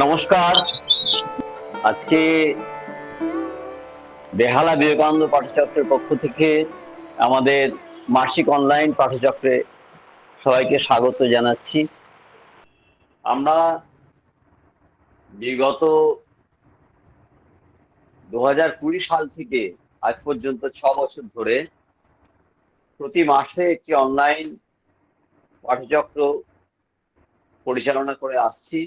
নমস্কার। আজকে বেহালা বিবেকানন্দ পাঠচক্রের পক্ষ থেকে আমাদের মাসিক অনলাইন পাঠচক্রে সবাইকে স্বাগত জানাচ্ছি। আমরা বিগত 2020 সাল থেকে আজ পর্যন্ত 6 বছর ধরে প্রতি মাসে একটি অনলাইন পাঠচক্র পরিচালনা করে আসছি।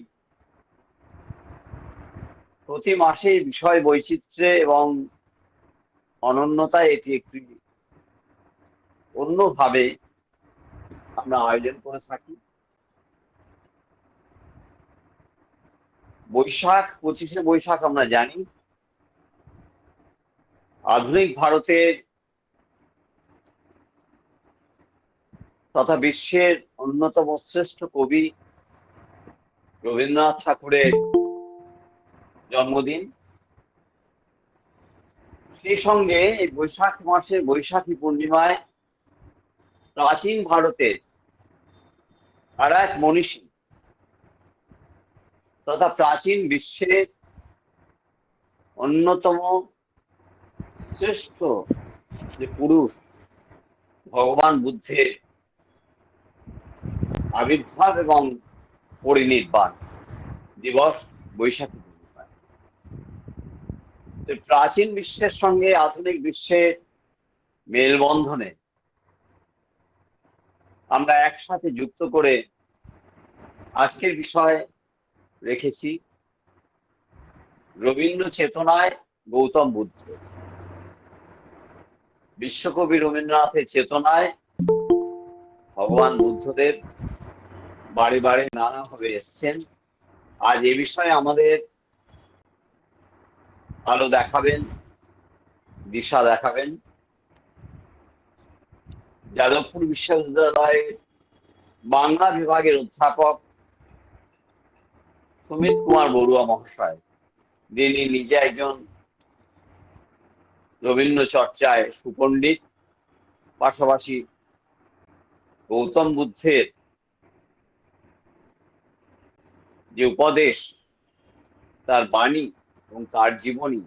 প্রতি মাসে বিষয় বৈচিত্র্যে এবং অনন্যতায় এটি একটি অন্যভাবে আমরা আয়োজন করে থাকি। বৈশাখ, 25শে বৈশাখ আমরা জানি আধুনিক ভারতের তথা বিশ্বের অন্যতম শ্রেষ্ঠ কবি রবীন্দ্রনাথ ঠাকুরের জন্মদিন। সেই সঙ্গে এই বৈশাখ মাসের বৈশাখী পূর্ণিমায় প্রাচীন ভারতের আর এক মনীষী তথা প্রাচীন বিশ্বের অন্যতম শ্রেষ্ঠ যে পুরুষ ভগবান বুদ্ধের আবির্ভাব এবং পরিনির্বাণ দিবস বৈশাখী পূর্ণিমায়। তো প্রাচীন বিশ্বের সঙ্গে আধুনিক বিশ্বের মেলবন্ধনে আমরা একসাথে যুক্ত করে আজকের বিষয় রেখেছি রবীন্দ্র চেতনায় গৌতম বুদ্ধ। বিশ্বকবি রবীন্দ্রনাথের চেতনায় ভগবান বুদ্ধদেব বাড়ি বাড়ি নানাভাবে এসছেন। আজ এ বিষয়ে আমাদের আলো দেখাবেন, দিশা দেখাবেন যাদবপুর বিশ্ববিদ্যালয়ের বাংলা বিভাগের অধ্যাপক সুমিত কুমার বড়ুয়া মহাশয়, যিনি নিজে একজন রবীন্দ্র চর্চায় সুপণ্ডিত, পাশাপাশি গৌতম বুদ্ধের যে উপদেশ, তার বাণী এবং তার জীবনী,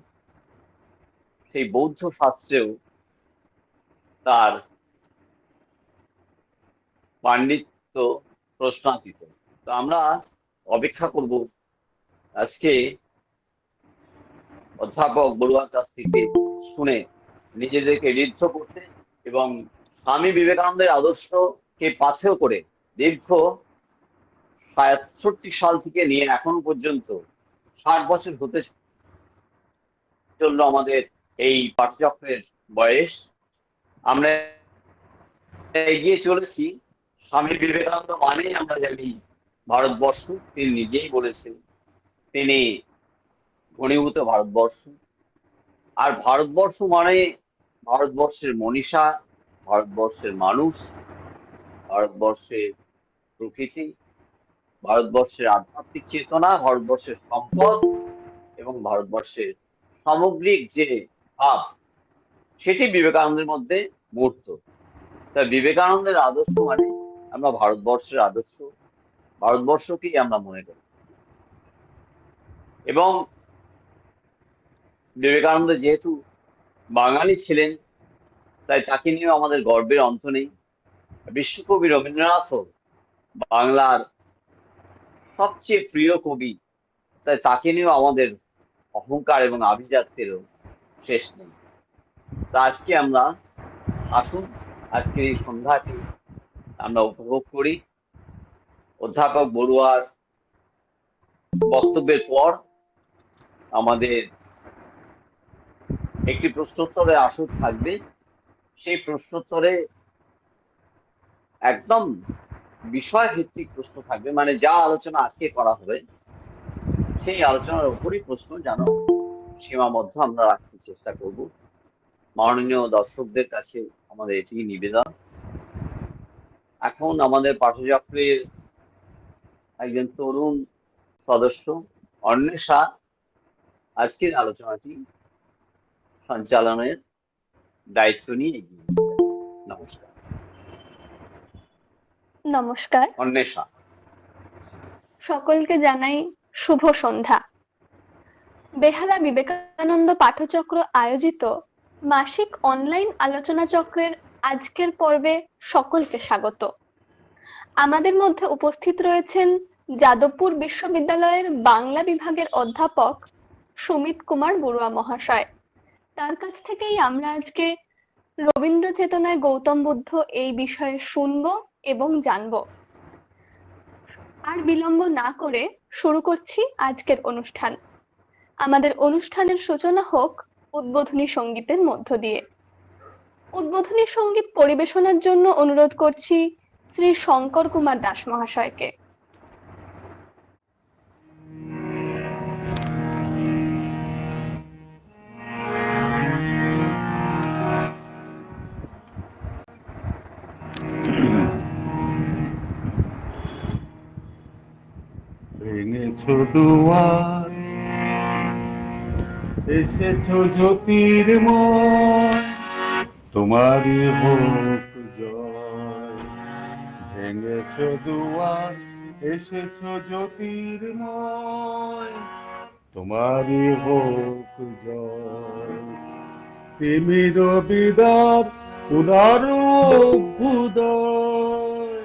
সেই বৌদ্ধ শাস্ত্রেও তার পাণ্ডিত্য প্রশ্নাতীত। তো আমরা অপেক্ষা করব আজকে অধ্যাপক বড়ুয়ার কাছ থেকে শুনে নিজেদেরকে ঋদ্ধ করতে এবং স্বামী বিবেকানন্দের আদর্শকে পাথেয় করে দীর্ঘ 65 সাল থেকে নিয়ে এখন পর্যন্ত 60 বছর হতে চললো আমাদের এই পাঠচক্রের বয়স। আমরা এগিয়ে চলেছি। স্বামী বিবেকানন্দ মানে আমরা জানি ভারতবর্ষ। তিনি নিজেই বলেছেন তিনি ঘনীভূত ভারতবর্ষ। আর ভারতবর্ষ মানে ভারতবর্ষের মনীষা, ভারতবর্ষের মানুষ, ভারতবর্ষের প্রকৃতি, ভারতবর্ষের আধ্যাত্মিক চেতনা, ভারতবর্ষের সম্পদ এবং ভারতবর্ষের সামগ্রিক যে ভাব, সেটি বিবেকানন্দের মধ্যে মূর্ত। তা বিবেকানন্দের আদর্শ মানে আমরা ভারতবর্ষের আদর্শ, ভারতবর্ষকেই আমরা মনে করি। এবং বিবেকানন্দ যেহেতু বাঙালি ছিলেন, তাই তাকে নিয়েও আমাদের গর্বের অন্ত নেই। বিশ্বকবি রবীন্দ্রনাথও বাংলার সবচেয়ে প্রিয় কবি, তাই তাকে নিয়েও আমাদের অহংকার এবং আভিজাত্যেরও শেষ নেই। তা আজকে আমরা আসুন আজকের এই সন্ধ্যাটি আমরা উপভোগ করি। অধ্যাপক বড়ুয়ার বক্তব্যের পর আমাদের একটি প্রশ্নোত্তরের আসর থাকবে। সেই প্রশ্নোত্তরে একদম বিষয় ভিত্তিক প্রশ্ন থাকবে, মানে যা আলোচনা আজকে করা হবে সেই আলোচনার উপরই প্রশ্ন যেন সীমাবদ্ধ আমরা রাখতে চেষ্টা করব। মাননীয় দর্শকদের কাছে আমাদের এটি নিবেদন। এখন আমাদের পাঠচক্রের একজন তরুণ সদস্য অন্বেষা আজকের আলোচনাটি সঞ্চালনের দায়িত্ব নিয়ে এগিয়ে নিয়ে যাবে। নমস্কার। নমস্কার। অন্বেষা। সকলকে জানাই শুভ সন্ধ্যা। বেহালা বিবেকানন্দ পাঠচক্র আয়োজিত মাসিক অনলাইন আলোচনা চক্রের আজকের পর্বে সকলকে স্বাগত। আমাদের মধ্যে উপস্থিত রয়েছেন যাদবপুর বিশ্ববিদ্যালয়ের বাংলা বিভাগের অধ্যাপক সুমিত কুমার বড়ুয়া মহাশয়। তার কাছ থেকেই আমরা আজকে রবীন্দ্র চেতনায় গৌতম বুদ্ধ এই বিষয়ে শুনবো এবং জানবো। আর বিলম্ব না করে শুরু করছি আজকের অনুষ্ঠান। আমাদের অনুষ্ঠানের সূচনা হোক উদ্বোধনী সঙ্গীতের মধ্য দিয়ে। উদ্বোধনী সঙ্গীত পরিবেশনার জন্য অনুরোধ করছি শ্রী শঙ্কর কুমার দাস মহাশয়কে। ভেঙেছো দুয়ার, এসেছো জ্যোতির্ময়, তোমারই হোক জয়। ভেঙেছো দুয়ার, এসেছো জ্যোতির্ময়, তোমারই হোক জয়। তিমির বিদার উদার অভ্যুদয়,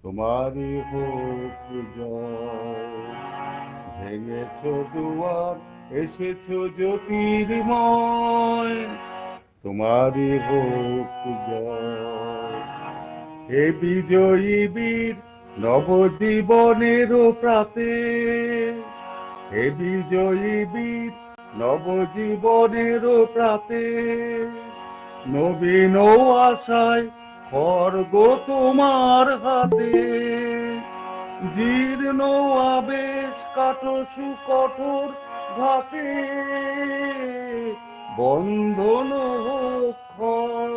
তোমারই হোক জয়। ভেঙেছো দুয়ার, এসেছো জ্যোতির্ময়, তোমারই হোক জয়। হে বিজয়ী বীর নবজীবনের প্রাতে, হে বিজয়ী বীর নবজীবনের প্রাতে, নবীন আশায় খড়গ তোমার হাতে। জীর্ণ আবেশ কাটো সুকঠোর ঘাতে, বন্ধন হোক ক্ষয়,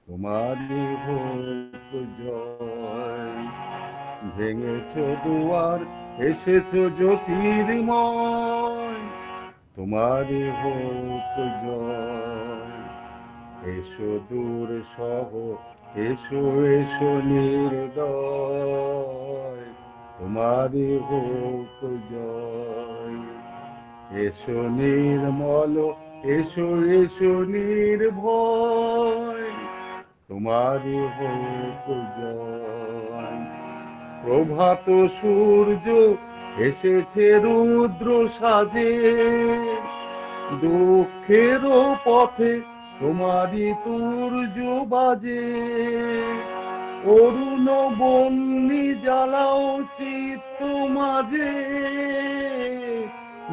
তোমারই হোক জয়। ভেঙেছো দুয়ার, এসেছো জ্যোতির্ময়, তোমারই হোক জয়। এসো দূর সহ, এসো এসো নির্দয়, তোমারই হোক জয়। এসো নির্মল, এসো এসো নির্ভয়, তোমারই হোক জয়। প্রভাত সূর্য এসেছে রুদ্র সাজে, দুঃখের পথে তোমারই তুর্য বাজে। অরুণ বন্যি জ্বালাও চিত্ত মাঝে,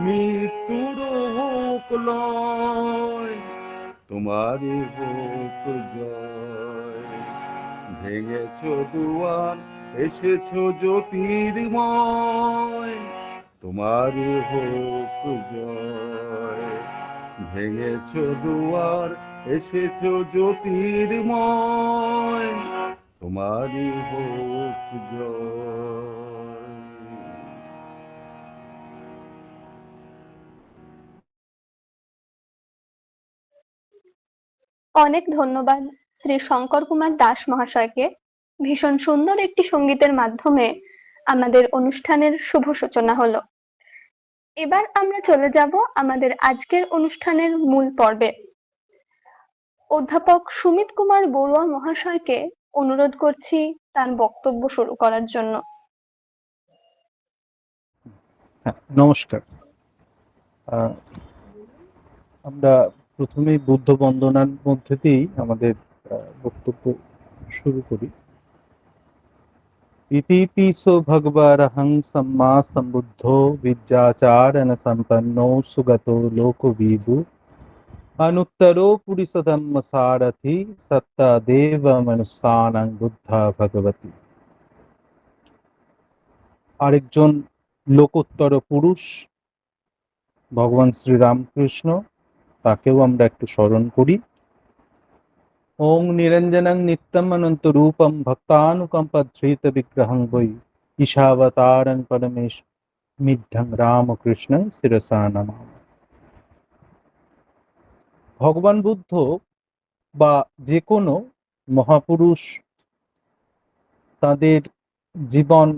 মৃত্যুর হোক লয়, তোমারই হোক জয়। ভেঙেছো দুয়ার, এসেছো জ্যোতির্ময়, তোমারই হোক জয়। ভেঙেছো দুয়ার, এসেছো জ্যোতির্ময়, তোমারই হোক জয়। অনেক ধন্যবাদ শ্রী শঙ্কর কুমার দাস মহাশয়কে। ভীষণ সুন্দর একটি সঙ্গীতের মাধ্যমে আমাদের অনুষ্ঠানের শুভ সূচনা হলো। এবার আমরা চলে যাব আমাদের আজকের অনুষ্ঠানের মূল পর্বে। অধ্যাপক সুমিত কুমার বড়ুয়া মহাশয়কে অনুরোধ করছি তার বক্তব্য শুরু করার জন্য। নমস্কার। আমরা প্রথমেই বুদ্ধ বন্দনার মধ্যে দিয়েই আমাদের বক্তব্য শুরু করি। ইতি পিসো ভগবরহং সম্মা সম্বুদ্ধো বিদ্যাচারণ সম্পন্নো সুগতো লোকবিদু অনুত্তরো পুরিসধম্ম সারথি সত্তা দেব মনুষ্যানাং বুদ্ধা ভগবতী। আরেকজন লোকোত্তর পুরুষ ভগবান শ্রীরামকৃষ্ণ, তাকেও আমরা একটু স্মরণ করি। ওং নিরঞ্জনং নিত্যম অনন্ত রূপম ভক্তানুকম্পধৃত বিগ্রহং বৈ ঈশাবতারং পরমেশ মিঢ্যং রামকৃষ্ণং শিরসা নমামি। ভগবান বুদ্ধ বা যে কোনো মহাপুরুষ তাদের জীবন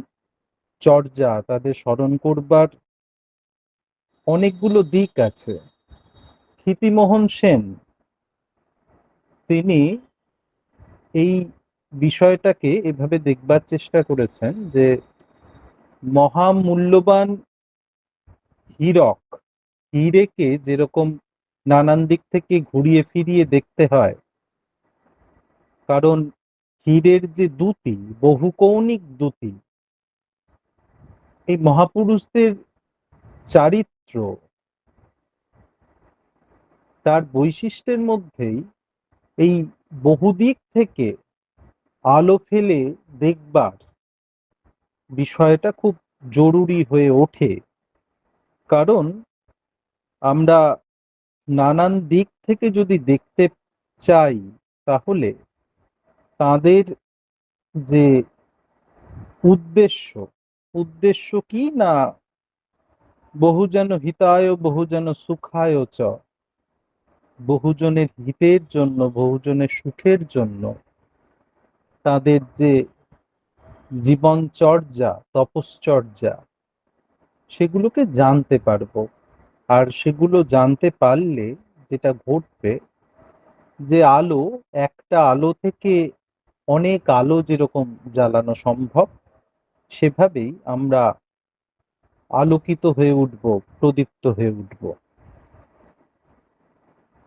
চর্যা, তাদের স্মরণ করবার অনেকগুলো দিক আছে। ক্ষিতিমোহন সেন তিনি এই বিষয়টাকে এভাবে দেখবার চেষ্টা করেছেন যে মহামূল্যবান হীরক, হীরেকে যেরকম নানান দিক থেকে ঘুরিয়ে ফিরিয়ে দেখতে হয়, কারণ হীরের যে দ্যুতি, বহুকৌণিক দ্যুতি, এই মহাপুরুষদের চারিত্র্য, তার বৈশিষ্ট্যের মধ্যেই এই বহুদিক থেকে আলো ফেলে দেখবার বিষয়টা খুব জরুরি হয়ে ওঠে। কারণ আমরা নানান দিক থেকে যদি দেখতে চাই, তাহলে তাদের যে উদ্দেশ্য, উদ্দেশ্য কি না, বহুজন হিতায় বহুজন সুখায় চ, বহুজনের হিতের জন্য, বহুজনের সুখের জন্য তাদের যে জীবনচর্যা, তপশ্চর্যা, সেগুলোকে জানতে পারবো। আর সেগুলো জানতে পারলে যেটা ঘটবে, যে আলো, একটা আলো থেকে অনেক আলো যেরকম জ্বালানো সম্ভব, সেভাবেই আমরা আলোকিত হয়ে উঠব, প্রদীপ্ত হয়ে উঠব।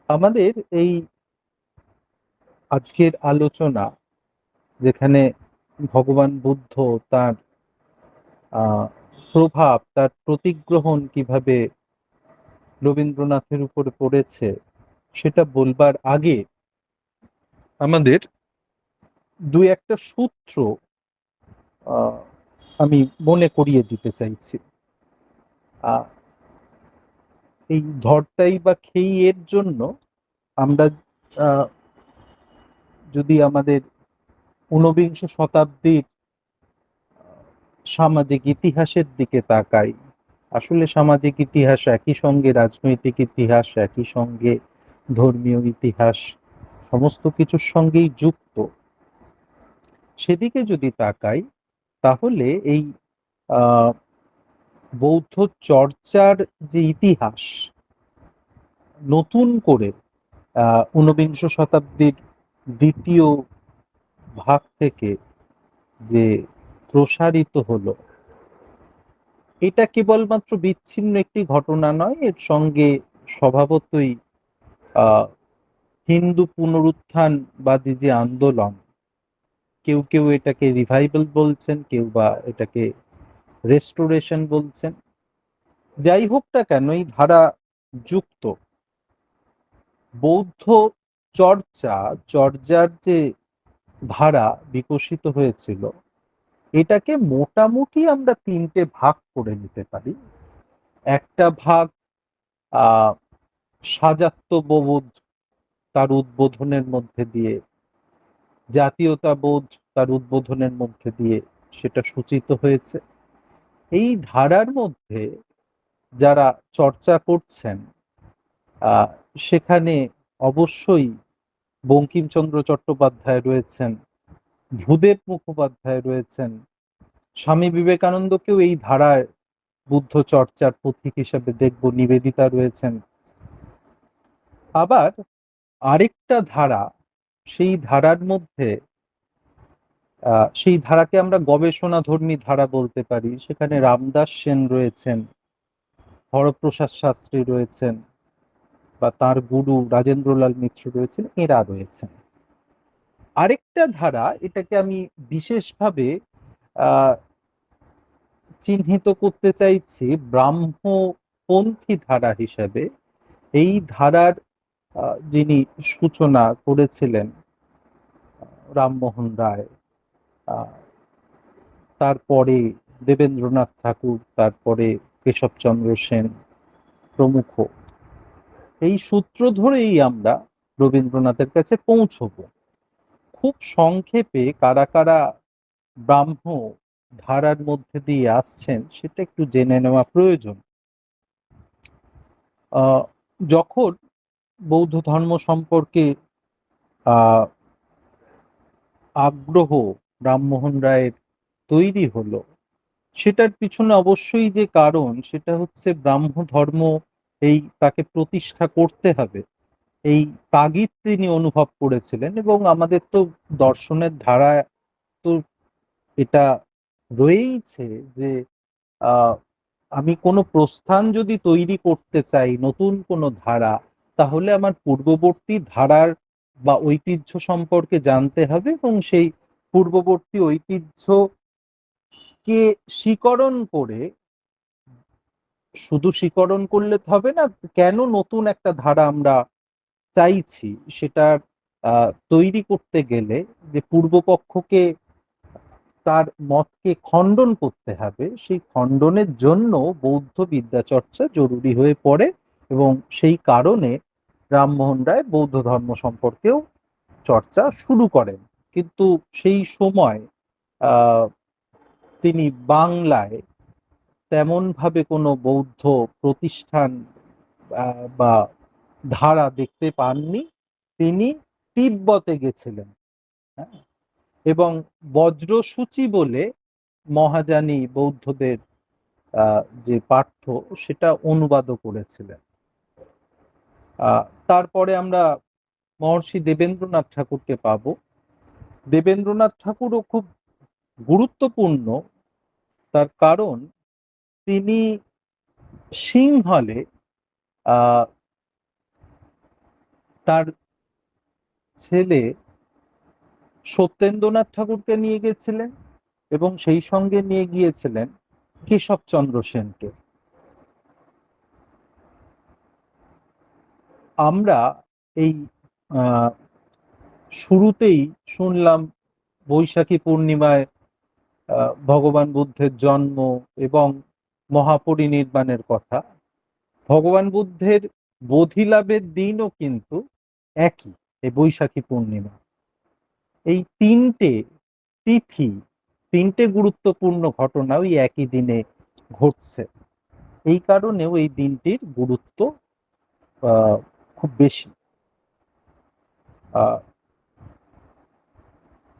আমাদের এই আজকের আলোচনা, যেখানে ভগবান বুদ্ধ তার প্রভাব, তার প্রতিগ্রহণ কিভাবে রবীন্দ্রনাথের উপরে পড়েছে, সেটা বলবার আগে আমাদের দুই একটা সূত্র আহ, আমি মনে করিয়ে দিতে চাইছি। আহ, এই ধর্তাই বা খেই এর জন্য আমরা আহ, যদি আমাদের ঊনবিংশ শতাব্দীর সামাজিক ইতিহাসের দিকে তাকাই, আসলে সামাজিক ইতিহাস একই সঙ্গে রাজনৈতিক ইতিহাস, একই সঙ্গে ধর্মীয় ইতিহাস, সমস্ত কিছুর সঙ্গেই যুক্ত। সেদিকে যদি তাকাই, তাহলে এই আহ, বৌদ্ধ চর্চার যে ইতিহাস নতুন করে ঊনবিংশ শতাব্দীর দ্বিতীয় ভাগ থেকে যে প্রসারিত হলো, এটা কেবলমাত্র বিচ্ছিন্ন একটি ঘটনা নয়, এর সঙ্গে স্বভাবতই আহ হিন্দু পুনরুত্থানবাদী যে আন্দোলন, কেউ কেউ এটাকে রিভাইভাল বলছেন, কেউ বা এটাকে রেস্টোরেশন বলছেন, যাই হোক না কেন, এই ধারা যুক্ত বৌদ্ধ চর্চা, চর্যার যে ধারা বিকশিত হয়েছিল, এটাকে মোটামুটি আমরা তিনটে ভাগ করে নিতে পারি। একটা ভাগ আহ সাজাত্যবোধ তার উদ্বোধনের মধ্যে দিয়ে, জাতীয়তাবোধ তার উদ্বোধনের মধ্যে দিয়ে সেটা সূচিত হয়েছে। এই ধারার মধ্যে যারা চর্চা করছেন, আহ, সেখানে অবশ্যই বঙ্কিমচন্দ্র চট্টোপাধ্যায় রয়েছেন, ভূদেব মুখোপাধ্যায় রয়েছেন, স্বামী বিবেকানন্দকেও এই ধারায় বুদ্ধ চর্চার পথিক হিসেবে দেখব, নিবেদিতা রয়েছেন। আবার আরেকটা ধারা, সেই ধারার মধ্যে সেই ধারাকে আমরা গবেষণাধর্মী ধারা বলতে পারি, সেখানে রামদাস সেন রয়েছেন, হরপ্রসাদ শাস্ত্রী রয়েছেন, বা তার গুরু রাজেন্দ্রলাল মিত্র রয়েছেন, এরা রয়েছেন। আরেকটা ধারা, এটাকে আমি বিশেষভাবে আহ চিহ্নিত করতে চাইছি ব্রাহ্মপন্থী ধারা হিসেবে। এই ধারার যিনি সূচনা করেছিলেন রামমোহন রায়, তারপরে দেবেন্দ্রনাথ ঠাকুর, তারপরে কেশবচন্দ্র সেন প্রমুখ, এই সূত্র ধরেই আমরা রবীন্দ্রনাথের কাছে পৌঁছব। খুব সংক্ষেপে কারা কারা ব্রাহ্ম ধারার মধ্যে দিয়ে আসছেন সেটা একটু জেনে নেওয়া প্রয়োজন। যখন বৌদ্ধ ধর্ম সম্পর্কে আহ আগ্রহ রামমোহন রায়ের তৈরি হলো, সেটার পিছনে অবশ্যই যে কারণ, সেটা হচ্ছে ব্রাহ্ম ধর্ম এই তাকে প্রতিষ্ঠা করতে হবে, এই তাগিদ তিনি অনুভব করেছিলেন। এবং আমাদের তো দর্শনের ধারা তো এটা রয়েইছে যে আহ, আমি কোনো প্রস্থান যদি তৈরি করতে চাই, নতুন কোনো ধারা, তাহলে আমার পূর্ববর্তী ধারার বা ঐতিহ্য সম্পর্কে জানতে হবে এবং সেই পূর্ববর্তী ঐতিহ্যকে শিকরণ করে, শুধু শিকরণ করলে তো হবে না, কেন নতুন একটা ধারা আমরা চাইছি সেটা তৈরি করতে গেলে যে পূর্বপক্ষকে, তার মতকে খণ্ডন করতে হবে, সেই খণ্ডনের জন্য বৌদ্ধ বিদ্যা চর্চা জরুরি হয়ে পড়ে। এবং সেই কারণে রামমোহন রায় বৌদ্ধ ধর্ম সম্পর্কেও চর্চা শুরু করেন। কিন্তু সেই সময় আহ, তিনি বাংলায় তেমন ভাবে কোনো বৌদ্ধ প্রতিষ্ঠান বা ধারা দেখতে পাননি। তিনি তিব্বতে গেছিলেন, হ্যাঁ, এবং বজ্রসূচি বলে মহাযানী বৌদ্ধদের যে পাঠ্য, সেটা অনুবাদও করেছিলেন। তারপরে আমরা মহর্ষি দেবেন্দ্রনাথ ঠাকুরকে পাব। দেবেন্দ্রনাথ ঠাকুরও খুব গুরুত্বপূর্ণ, তার কারণ তিনি সিংহলে আহ, তার ছেলে সত্যেন্দ্রনাথ ঠাকুরকে নিয়ে গেছিলেন এবং সেই সঙ্গে নিয়ে গিয়েছিলেন কেশবচন্দ্র সেনকে। আমরা এই আহ, শুরুতেই শুনলাম বৈশাখী পূর্ণিমায় ভগবান বুদ্ধের জন্ম এবং মহাপরিনির্বাণের কথা। ভগবান বুদ্ধের বোধিলাভের দিনও কিন্তু একই, এই বৈশাখী পূর্ণিমা। এই তিনটে তিথি, তিনটে গুরুত্বপূর্ণ ঘটনা ওই একই দিনে ঘটছে। এই কারণেও এই দিনটির গুরুত্ব খুব বেশি। আহ,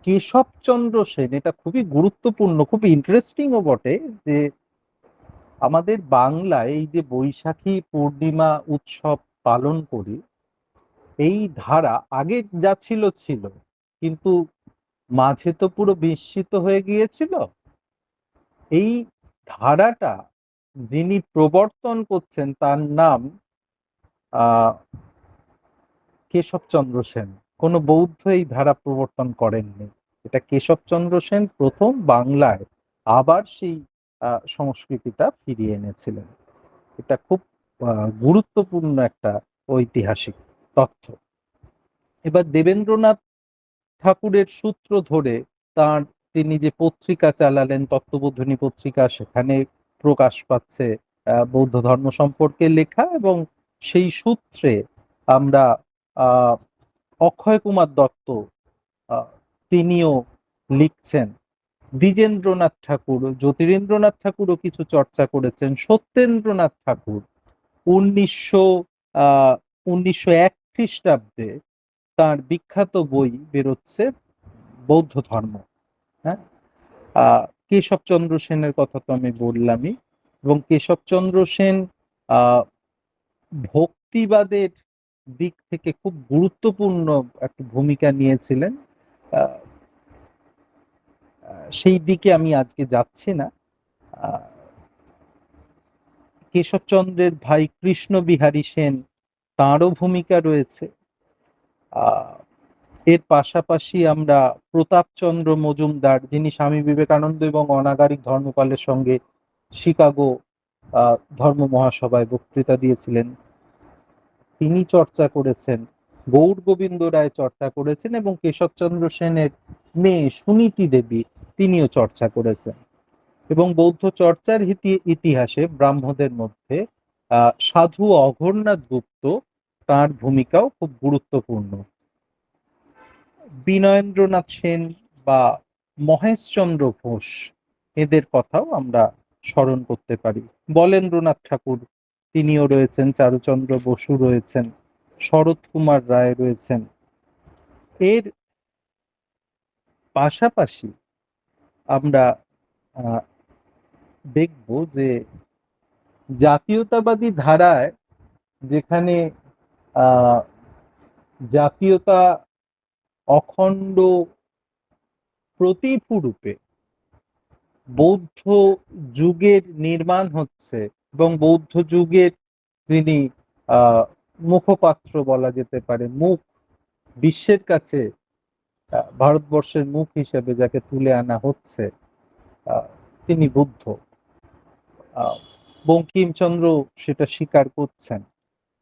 কেশবচন্দ্র সেন, এটা খুবই গুরুত্বপূর্ণ, খুব ইন্টারেস্টিংও বটে যে আমাদের বাংলায় এই যে বৈশাখী পূর্ণিমা উৎসব পালন করি, এই ধারা আগে যা ছিল ছিল, কিন্তু মাঝে তো পুরো বিস্মিত হয়ে গিয়েছিল। এই ধারাটা যিনি প্রবর্তন করছেন তার নাম আহ কেশবচন্দ্র সেন। কোনো বৌদ্ধ এই ধারা প্রবর্তন করেননি। এটা কেশবচন্দ্র সেন প্রথম বাংলায় আবার সেই সংস্কৃতিটা ফিরিয়ে এনেছিলেন। এটা খুব গুরুত্বপূর্ণ একটা ঐতিহাসিক তথ্য। এবার দেবেন্দ্রনাথ ঠাকুরের সূত্র ধরে তার, তিনি যে পত্রিকা চালালেন তত্ত্ববোধিনী পত্রিকা, সেখানে প্রকাশ পাচ্ছে বৌদ্ধ ধর্ম সম্পর্কে লেখা। এবং সেই সূত্রে আমরা আহ অক্ষয় কুমার দত্ত, আহ, তিনিও লিখছেন। দ্বিজেন্দ্রনাথ ঠাকুর, জ্যোতিরিন্দ্রনাথ ঠাকুরও কিছু চর্চা করেছেন। সত্যেন্দ্রনাথ ঠাকুর 1900 আহ 1901 খ্রিস্টাব্দে তার বিখ্যাত বই বেরোচ্ছে বৌদ্ধ ধর্ম, হ্যাঁ। কেশবচন্দ্র সেনের কথা তো আমি বললামই। এবং কেশবচন্দ্র সেন আহ ভক্তিবাদের দিক থেকে খুব গুরুত্বপূর্ণ একটা ভূমিকা নিয়েছিলেন। আহ, সেই দিকে আমি আজকে যাচ্ছি না। আহ, কেশবচন্দ্রের ভাই কৃষ্ণ বিহারী সেন, তাঁরও ভূমিকা রয়েছে। আহ, এর পাশাপাশি আমরা প্রতাপচন্দ্র মজুমদার, যিনি স্বামী বিবেকানন্দ এবং অনাগারিক ধর্মপালের সঙ্গে শিকাগো ধর্ম মহাসভায় বক্তৃতা দিয়েছিলেন, তিনি চর্চা করেছেন। গৌর গোবিন্দ রায় চর্চা করেছেন এবং কেশবচন্দ্র সেনের মেয়ে সুনীতি দেবী, তিনিও চর্চা করেছেন। এবং বৌদ্ধ চর্চার ইতিহাসে ব্রাহ্মদের মধ্যে সাধু অঘোরনাথ গুপ্ত, তার ভূমিকাও খুব গুরুত্বপূর্ণ। বিনয়েন্দ্রনাথ সেন বা মহেশচন্দ্র ঘোষ, এদের কথাও আমরা স্মরণ করতে পারি। বলেন্দ্রনাথ ঠাকুর, তিনিও রয়েছেন। চারুচন্দ্র বসু রয়েছেন। শরৎ কুমার রায় রয়েছেন। এর পাশাপাশি আমরা আহ, দেখব যে জাতীয়তাবাদী ধারায় যেখানে আহ জাতীয়তা অখণ্ড প্রতিফরূপে বৌদ্ধ যুগের নির্মাণ হচ্ছে এবং বৌদ্ধ যুগের যিনি আহ মুখপাত্র বলা যেতে পারে, মুখ, বিশ্বের কাছে ভারতবর্ষের মুখ হিসেবে যাকে তুলে আনা হচ্ছে, তিনি বুদ্ধ। বঙ্কিমচন্দ্র সেটা স্বীকার করছেন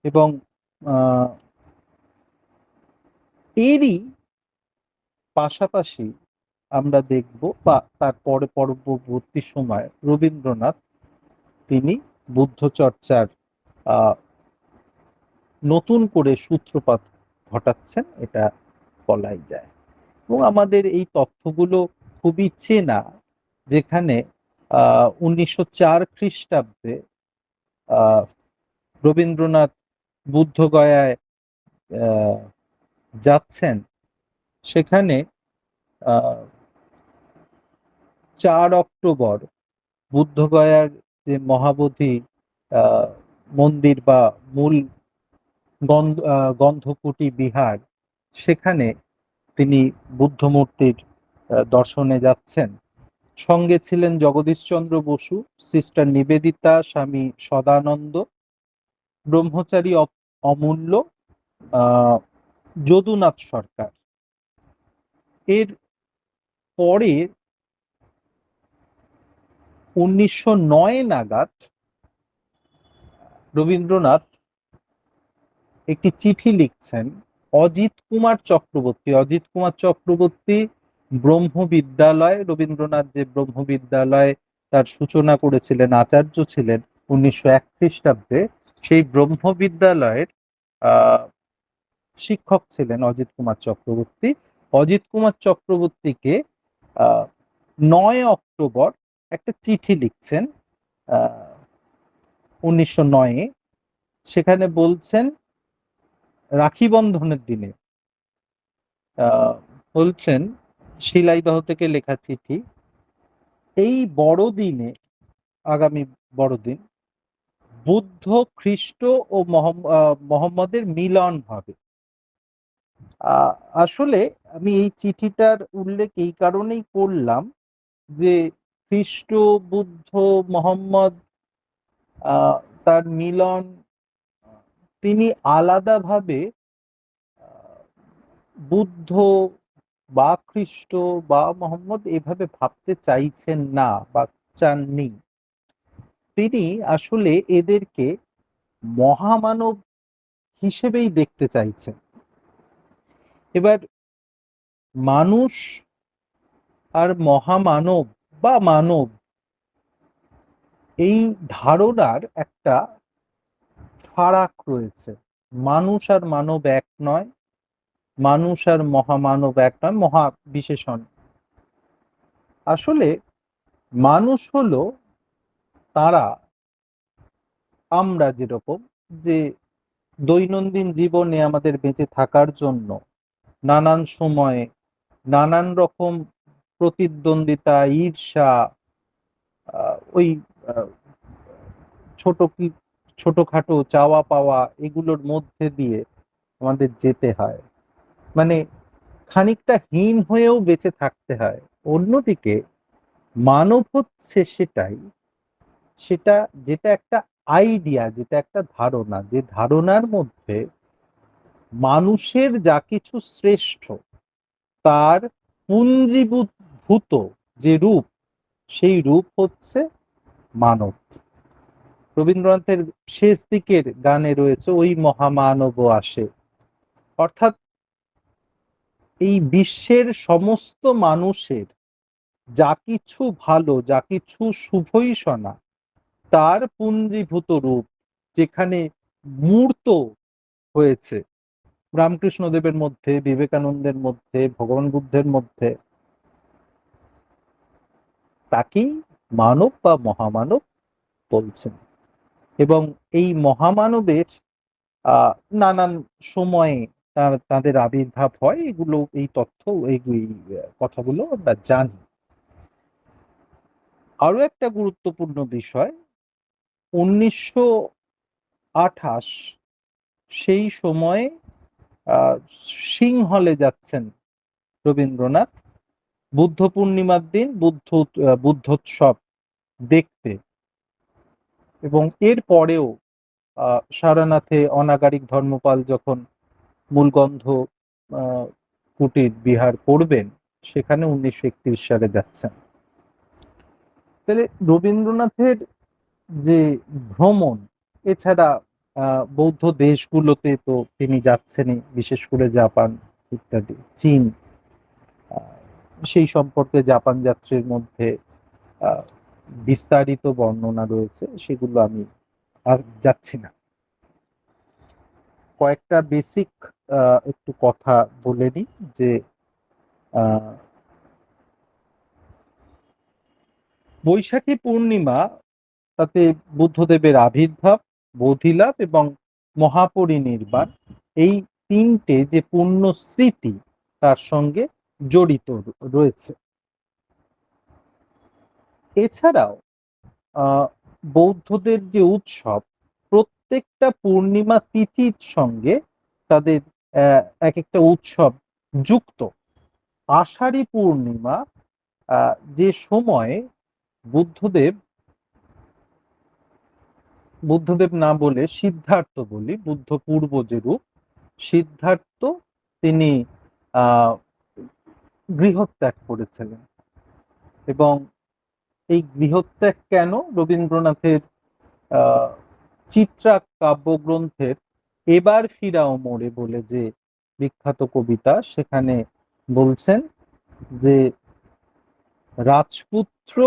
এবং এরই পাশাপাশি আমরা দেখব বা তার পরবর্তী সময় রবীন্দ্রনাথ তিনি বুদ্ধ চর্চার নতুন করে সূত্রপাত ঘটাচ্ছেন, এটা বলাই যায়। এবং আমাদের এই তথ্যগুলো খুবই চেনা, যেখানে 1904 খ্রিস্টাব্দে রবীন্দ্রনাথ বুদ্ধগয়ায় যাচ্ছেন। সেখানে 4 অক্টোবর বুদ্ধগয়ার যে মহাবোধি মন্দির বা মূল গন্ধকুটি বিহার, সেখানে তিনি বুদ্ধ মূর্তির দর্শনে যাচ্ছেন। সঙ্গে ছিলেন জগদীশচন্দ্র বসু, সিস্টার নিবেদিতা, স্বামী সদানন্দ, ব্রহ্মচারী অমূল্য, যদুনাথ সরকার। এর পরে 1909 নাগাদ রবীন্দ্রনাথ একটি চিঠি লিখছেন অজিত কুমার চক্রবর্তী। অজিত কুমার চক্রবর্তী ব্রহ্মবিদ্যালয়, রবীন্দ্রনাথ যে ব্রহ্মবিদ্যালয় তার সূচনা করেছিলেন, আচার্য ছিলেন 1901 খ্রিস্টাব্দে, সেই ব্রহ্মবিদ্যালয়ের শিক্ষক ছিলেন অজিত কুমার চক্রবর্তী। অজিত কুমার চক্রবর্তীকে 9 অক্টোবর একটা চিঠি লিখছেন 1909-এ। সেখানে বলছেন রাখি বন্ধনের দিনে, বলছেন শিলাইদহ থেকে লেখা চিঠি, এই বড়দিনে, আগামী বড়দিন, বুদ্ধ, খ্রিস্ট ও মোহাম্মদের মিলন হবে। আসলে আমি এই চিঠিটার উল্লেখ এই কারণেই করলাম যে খ্রিস্ট, বুদ্ধ, মোহাম্মদ, তার মিলন তিনি আলাদাভাবে বুদ্ধ বা খ্রিস্ট বা মোহাম্মদ এভাবে ভাবতে চাইছেন না বা চাননি। তিনি আসলে এদেরকে মহামানব হিসেবেই দেখতে চাইছেন। এবার মানুষ আর মহামানব বা মানব, এই ধারণার একটা ফারাক রয়েছে। মানুষ আর মানব এক নয়, মানুষ আর মহামানব এক নয়, মহা বিশেষণ। আসলে মানুষ হলো তারা, আমরা যেরকম, যে দৈনন্দিন জীবনে আমাদের বেঁচে থাকার জন্য নানান সময়ে নানান রকম প্রতিদ্বন্দ্বিতা, ঈর্ষা, ওই ছোটখাটো চাওয়া পাওয়া, এগুলোর মধ্যে দিয়ে আমাদের যেতে হয়, মানে খানিকটা হীন হয়েও বেঁচে থাকতে হয়। অন্যদিকে মানব হচ্ছে সেটা যেটা একটা আইডিয়া, যেটা একটা ধারণা, যে ধারণার মধ্যে মানুষের যা কিছু শ্রেষ্ঠ তার পুঞ্জীভূত যে রূপ, সেই রূপ হচ্ছে মানব। রবীন্দ্রনাথের শেষ দিকের গানে রয়েছে ওই মহামানব আসে, অর্থাৎ এই বিশ্বের সমস্ত মানুষের যা কিছু ভালো, যা কিছু শুভই শোনা, তার পুঞ্জীভূত রূপ যেখানে মূর্ত হয়েছে রামকৃষ্ণদেবের মধ্যে, বিবেকানন্দের মধ্যে, ভগবান বুদ্ধের মধ্যে, তাকেই মানব বা মহামানব বলছেন। এবং এই মহামানবের নানান সময়ে তাদের আবির্ভাব হয়, এগুলো, এই তথ্য, এই কথাগুলো আমরা জানি। আরো একটা গুরুত্বপূর্ণ বিষয়, 1928 সেই সময়ে সিংহলে যাচ্ছেন রবীন্দ্রনাথ বুদ্ধ পূর্ণিমার দিন বুদ্ধোৎসব দেখতে, এবং এর পরেও সারনাথে অনাগারিক ধর্মপাল যখন মূলগন্ধ আহ, কুটির বিহার করবেন, সেখানে 1931 সালে যাচ্ছেন। তাহলে রবীন্দ্রনাথের যে ভ্রমণ, এছাড়া বৌদ্ধ দেশগুলোতে তো তিনি যাচ্ছেনই, বিশেষ করে জাপান ইত্যাদি, চীন, আহ, সেই সম্পর্কে জাপান যাত্রীর মধ্যে আহ, বিস্তারিত বর্ণনা রয়েছে, সেগুলো আমি আর যাচ্ছি না। কয়েকটা বেসিক একটু কথা বলে নিই যে আহ, বৈশাখী পূর্ণিমা, তাতে বুদ্ধদেবের আবির্ভাব, বোধিলাভ এবং মহাপরিনির্বাণ, এই তিনটে যে পূর্ণ স্মৃতি তার সঙ্গে জড়িত রয়েছে। এছাড়াও বৌদ্ধদের যে উৎসব, প্রত্যেকটা পূর্ণিমা তিথির সঙ্গে তাদের এক একটা উৎসব যুক্ত। আষাঢ়ী পূর্ণিমা, যে সময়ে বুদ্ধদেব না বলে সিদ্ধার্থ বলি, বুদ্ধ পূর্ব যে রূপ সিদ্ধার্থ, তিনি গৃহত্যাগ করেছিলেন। এবং এই গৃহত্যাগ কেন? রবীন্দ্রনাথের চিত্রা কাব্যগ্রন্থের এবার ফিরাও মোড়ে বলে যে বিখ্যাত কবিতা, সেখানে বলছেন যে রাজপুত্র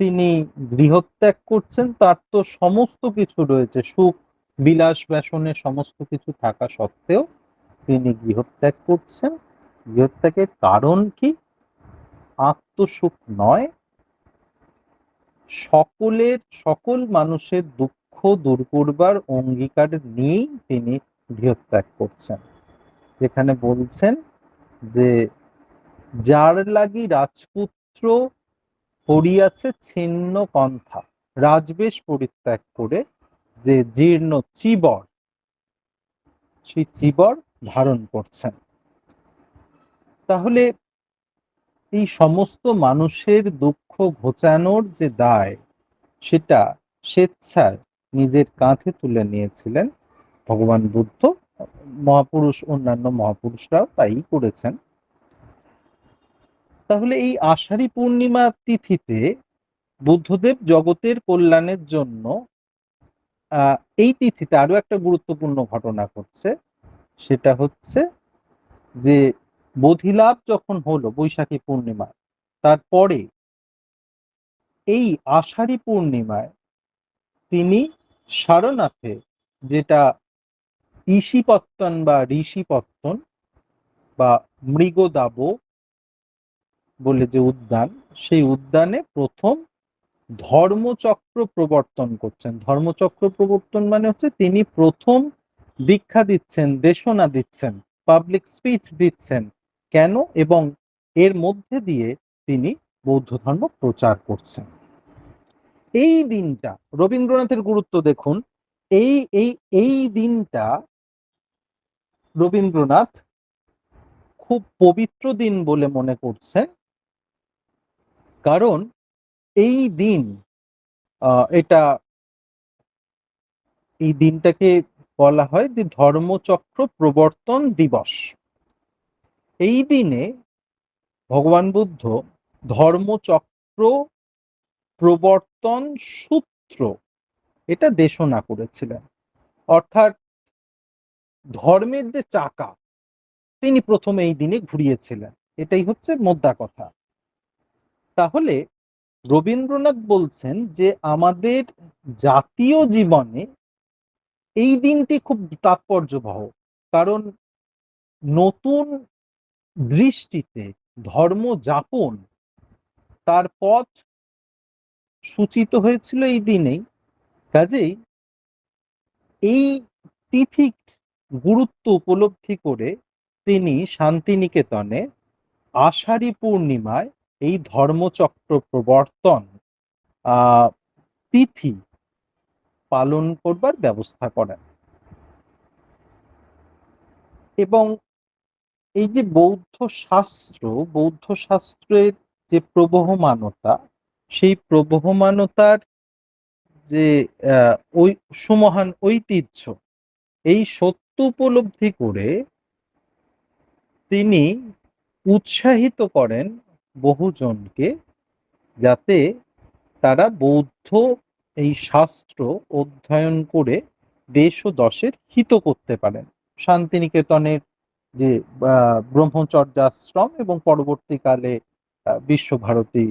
তিনি গৃহত্যাগ করছেন, তার তো সমস্ত কিছু রয়েছে, সুখ বিলাস ব্যসনের সমস্ত কিছু থাকা সত্ত্বেও তিনি গৃহত্যাগ করছেন। গৃহত্যাগের কারণ কি? আত্মসুখ নয়, সকল মানুষের দুঃখ দূর করবার অঙ্গীকার নিয়েই তিনি গৃহত্যাগ করছেন। যেখানে বলছেন যে যার লাগি রাজপুত্র করিয়াছে ছিন্ন পন্থা, রাজবেশ পরিত্যাগ করে যে জীর্ণ চিবর, সেই চিবর ধারণ করছেন। তাহলে এই সমস্ত মানুষের দুঃখ ঘোচানোর যে দায়, সেটা স্বেচ্ছায় নিজের কাঁধে তুলে নিয়েছিলেন ভগবান বুদ্ধ। মহাপুরুষ, অন্যান্য মহাপুরুষরাও তাই করেছেন। তাহলে এই আষাঢ়ী পূর্ণিমা তিথিতে বুদ্ধদেব জগতের কল্যাণের জন্য এই তিথিতে আরো একটা গুরুত্বপূর্ণ ঘটনা ঘটছে। সেটা হচ্ছে যে বোধিলাভ যখন হলো বৈশাখী পূর্ণিমা, তারপরে এই আষাঢ়ী পূর্ণিমায় তিনি সারনাথে, যেটা ঈশিপত্তন বা ঋষিপত্তন বা মৃগদাব বলে যে উদ্যান, সেই উদ্যানে প্রথম ধর্মচক্র প্রবর্তন করছেন। ধর্মচক্র প্রবর্তন মানে হচ্ছে তিনি প্রথম দীক্ষা দিচ্ছেন, দেশনা দিচ্ছেন, পাবলিক স্পিচ দিচ্ছেন। কেন? এবং এর মধ্যে দিয়ে তিনি বৌদ্ধ ধর্ম প্রচার করছেন। এই দিনটা, রবীন্দ্রনাথের গুরুত্ব দেখুন, এই এই এই দিনটা রবীন্দ্রনাথ খুব পবিত্র দিন বলে মনে করছেন। কারণ এই দিন, এই দিনটাকে বলা হয় যে ধর্মচক্র প্রবর্তন দিবস। এই দিনে ভগবান বুদ্ধ ধর্মচক্র প্রবর্তন সূত্র, এটা দেশনা করেছিলেন। অর্থাৎ ধর্মের যে চাকা, তিনি প্রথম এই দিনে ঘুরিয়েছিলেন। এটাই হচ্ছে মোদ্দা কথা। তাহলে রবীন্দ্রনাথ বলছেন যে আমাদের জাতীয় জীবনে এই দিনটি খুব তাৎপর্যবহ, কারণ নতুন দৃষ্টিতে ধর্ম যাপন, তার পথ সূচিত হয়েছিল এই দিনেই। কাজেই এই তিথি গুরুত্ব উপলব্ধি করে তিনি শান্তিনিকেতনে আষাঢ়ী পূর্ণিমায় এই ধর্মচক্র প্রবর্তন তিথি পালন করবার ব্যবস্থা করেন। এবং এই যে বৌদ্ধ শাস্ত্রের যে প্রবহমানতা, সেই প্রবহমানতার যে ওই সুমহান ঐতিহ্য, এই সত্য উপলব্ধি করে তিনি উৎসাহিত করেন বহুজনকে, যাতে তারা বৌদ্ধ এই শাস্ত্র অধ্যয়ন করে দেশ ও দশের হিত করতে পারেন। শান্তিনিকেতনের যে ব্রহ্মচর্যাশ্রম এবং পরবর্তীকালে বিশ্বভারতী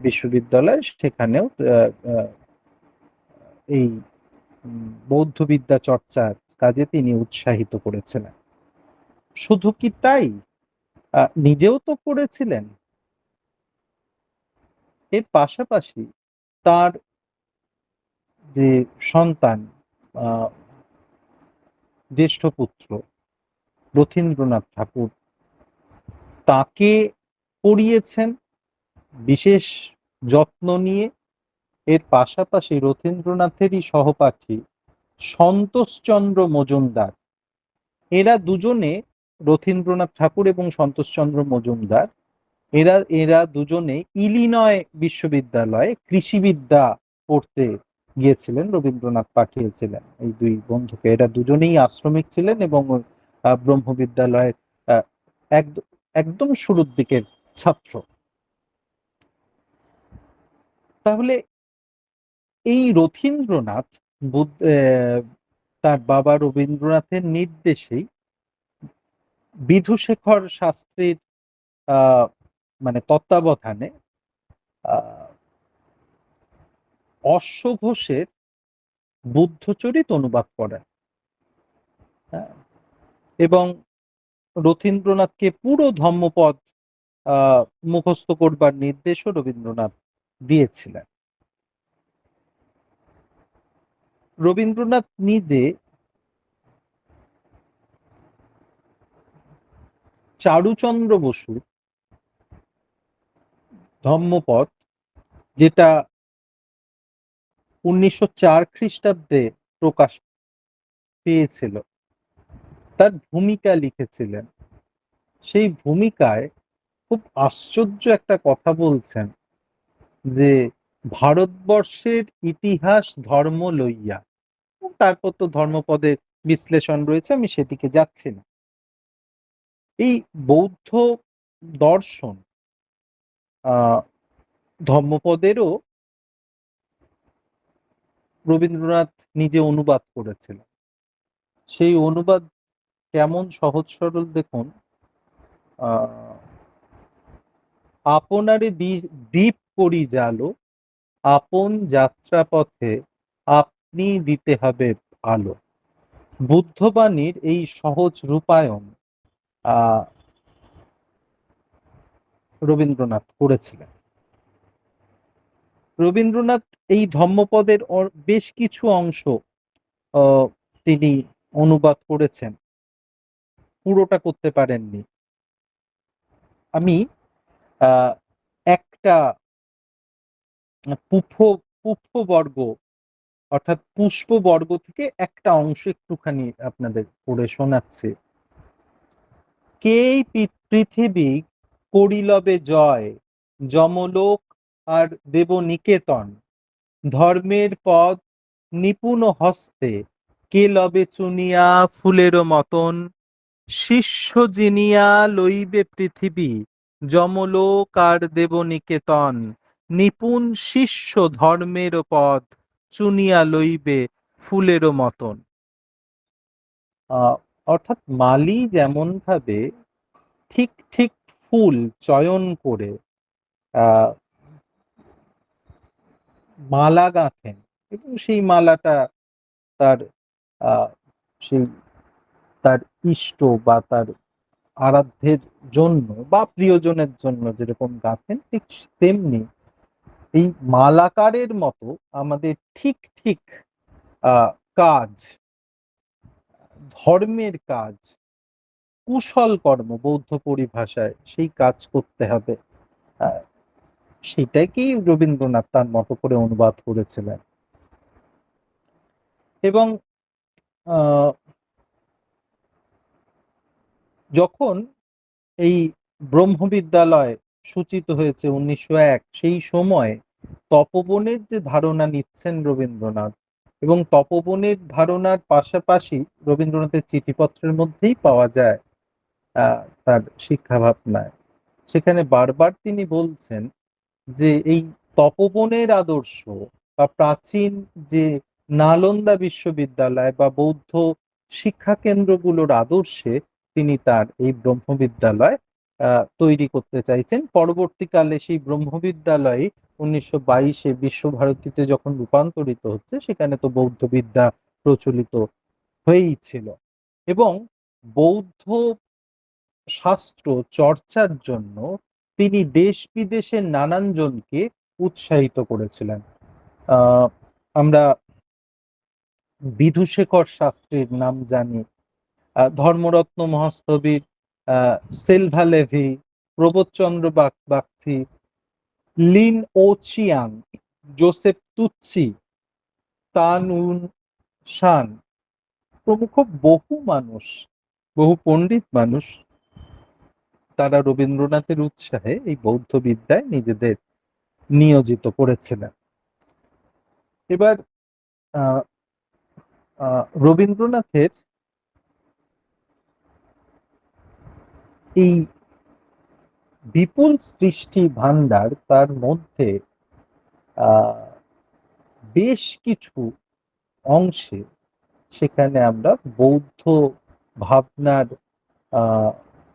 বিশ্ববিদ্যালয়, সেখানেও এই বৌদ্ধ বিদ্যা চর্চার কাজে তিনি উৎসাহিত করেছিলেন। শুধু কি তাই, নিজেও তো করেছিলেন, এর পাশাপাশি তার যে সন্তান, জ্যেষ্ঠ পুত্র রথীন্দ্রনাথ ঠাকুর, তাকে পড়িয়েছেন বিশেষ যত্ন নিয়ে। এর পাশাপাশি রথীন্দ্রনাথেরই সহপাঠী সন্তোষচন্দ্র মজুমদার, এরা দুজনে, রথীন্দ্রনাথ ঠাকুর এবং সন্তোষচন্দ্র মজুমদার, এরা দুজনে ইলিনয় বিশ্ববিদ্যালয়ে কৃষিবিদ্যা পড়তে গিয়েছিলেন। রবীন্দ্রনাথ পাঠিয়েছিলেন এই দুই বন্ধুকে। এরা দুজনেই আশ্রমিক ছিলেন এবং ব্রহ্মবিদ্যালয়ের একদম শুরুর দিকের ছাত্র। তাহলে এই রথীন্দ্রনাথ তার বাবা রবীন্দ্রনাথের নির্দেশেই বিধুশেখর শাস্ত্রীর মানে তত্ত্বাবধানে অশ্বঘোষের বুদ্ধচরিত অনুবাদ করেন এবং রথীন্দ্রনাথকে পুরো ধম্মপদ মুখস্থ করবার নির্দেশও রবীন্দ্রনাথ দিয়েছিলেন। রবীন্দ্রনাথ নিজে চারুচন্দ্র বসুর ধম্মপদ, যেটা 1904 খ্রিস্টাব্দে প্রকাশ পেয়েছিল, তার ভূমিকা লিখেছিলেন। সেই ভূমিকায় খুব আশ্চর্য একটা কথা বলছেন যে ভারতবর্ষের ইতিহাস ধর্ম লইয়া। তারপর তো ধর্মপদের বিশ্লেষণ রয়েছে, আমি সেদিকে যাচ্ছি না। এই বৌদ্ধ দর্শন ধর্মপদেরও রবীন্দ্রনাথ নিজে অনুবাদ করেছিলেন। সেই অনুবাদ কেমন সহজ সরল দেখুন। আপনারে দ্বীপ করি জালো, আপন যাত্রাপথে আপনি দিতে হবে আলো। বুদ্ধবাণীর এই সহজ রূপায়ণ রবীন্দ্রনাথ করেছিলেন। রবীন্দ্রনাথ এই ধম্মপদের বেশ কিছু অংশ তিনি অনুবাদ করেছেন, পুরোটা করতে পারেননি। আমি একটা পুষ্পবর্গ অর্থাৎ পুষ্পবর্গ থেকে একটা অংশ একটুখানি আপনাদের পড়ে শোনাচ্ছি। কেই পৃথিবী করিলবে জয়, যমলোক আর দেব নিকেতন। ধর্মের পদ নিপুণ হস্তে, কে লবে চুনিয়া ফুলের মতন। শিষ্য জিনিয়া লইবে পৃথিবী, যমলোক আর দেব নিকেতন। নিপুণ শিষ্য ধর্মের পদ, চুনিয়া লইবে ফুলের মতন। অর্থাৎ মালি যেমন ভাবে ঠিক ঠিক ফুল চয়ন করে মালা গাঁথেন এবং সেই মালাটা তার সেই তার ইষ্ট বা তার আরাধ্যের জন্য বা প্রিয়জনের জন্য যেরকম গাঁথেন, ঠিক তেমনি এই মালাকারের মতো আমাদের ঠিক ঠিক কাজ, ধর্মের কাজ, কুশল কর্ম বৌদ্ধ পরিভাষায়, সেই কাজ করতে হবে। সেটাকেই রবীন্দ্রনাথ তার মতো করে অনুবাদ করেছিলেন। এবং আহ, যখন এই ব্রহ্মবিদ্যালয় সূচিত হয়েছে 1901, সেই সময় তপবনের যে ধারণা নিচ্ছেন রবীন্দ্রনাথ, এবং তপবনের ধারণার পাশাপাশি রবীন্দ্রনাথের চিঠিপত্রের মধ্যেই পাওয়া যায় তার শিক্ষা ভাবনায়। সেখানে বারবার তিনি বলছেন যে এই তপবনের আদর্শ বা প্রাচীন যে নালন্দা বিশ্ববিদ্যালয় বা বৌদ্ধ শিক্ষা কেন্দ্রগুলোর আদর্শে তিনি তার এই ব্রহ্মবিদ্যালয় তৈরি করতে চাইছেন। পরবর্তীকালে সেই ব্রহ্মবিদ্যালয় 1922-এ বিশ্বভারতীতে যখন রূপান্তরিত হচ্ছে, সেখানে তো বৌদ্ধ বিদ্যা প্রচলিত হয়েই ছিল। এবং বৌদ্ধ শাস্ত্র চর্চার জন্য তিনি দেশ বিদেশের নানান জনকে উৎসাহিত করেছিলেন। আমরা বিধুশেখর শাস্ত্রীর নাম জানি, ধর্মরত্ন মহাস্থবির সেলভালেভি, প্রবোধচন্দ্র বাগচি, লিন ও চিয়াং, জোসেফ তুৎসি, তান উন শান প্রমুখ বহু মানুষ, বহু পণ্ডিত মানুষ, তারা রবীন্দ্রনাথের উৎসাহে এই বৌদ্ধ বিদ্যায় নিজেদের নিয়োজিত করেছিলেন। এবার রবীন্দ্রনাথের এই বিপুল সৃষ্টি ভান্ডার, তার মধ্যে বেশ কিছু অংশে সেখানে আমরা বৌদ্ধ ভাবনার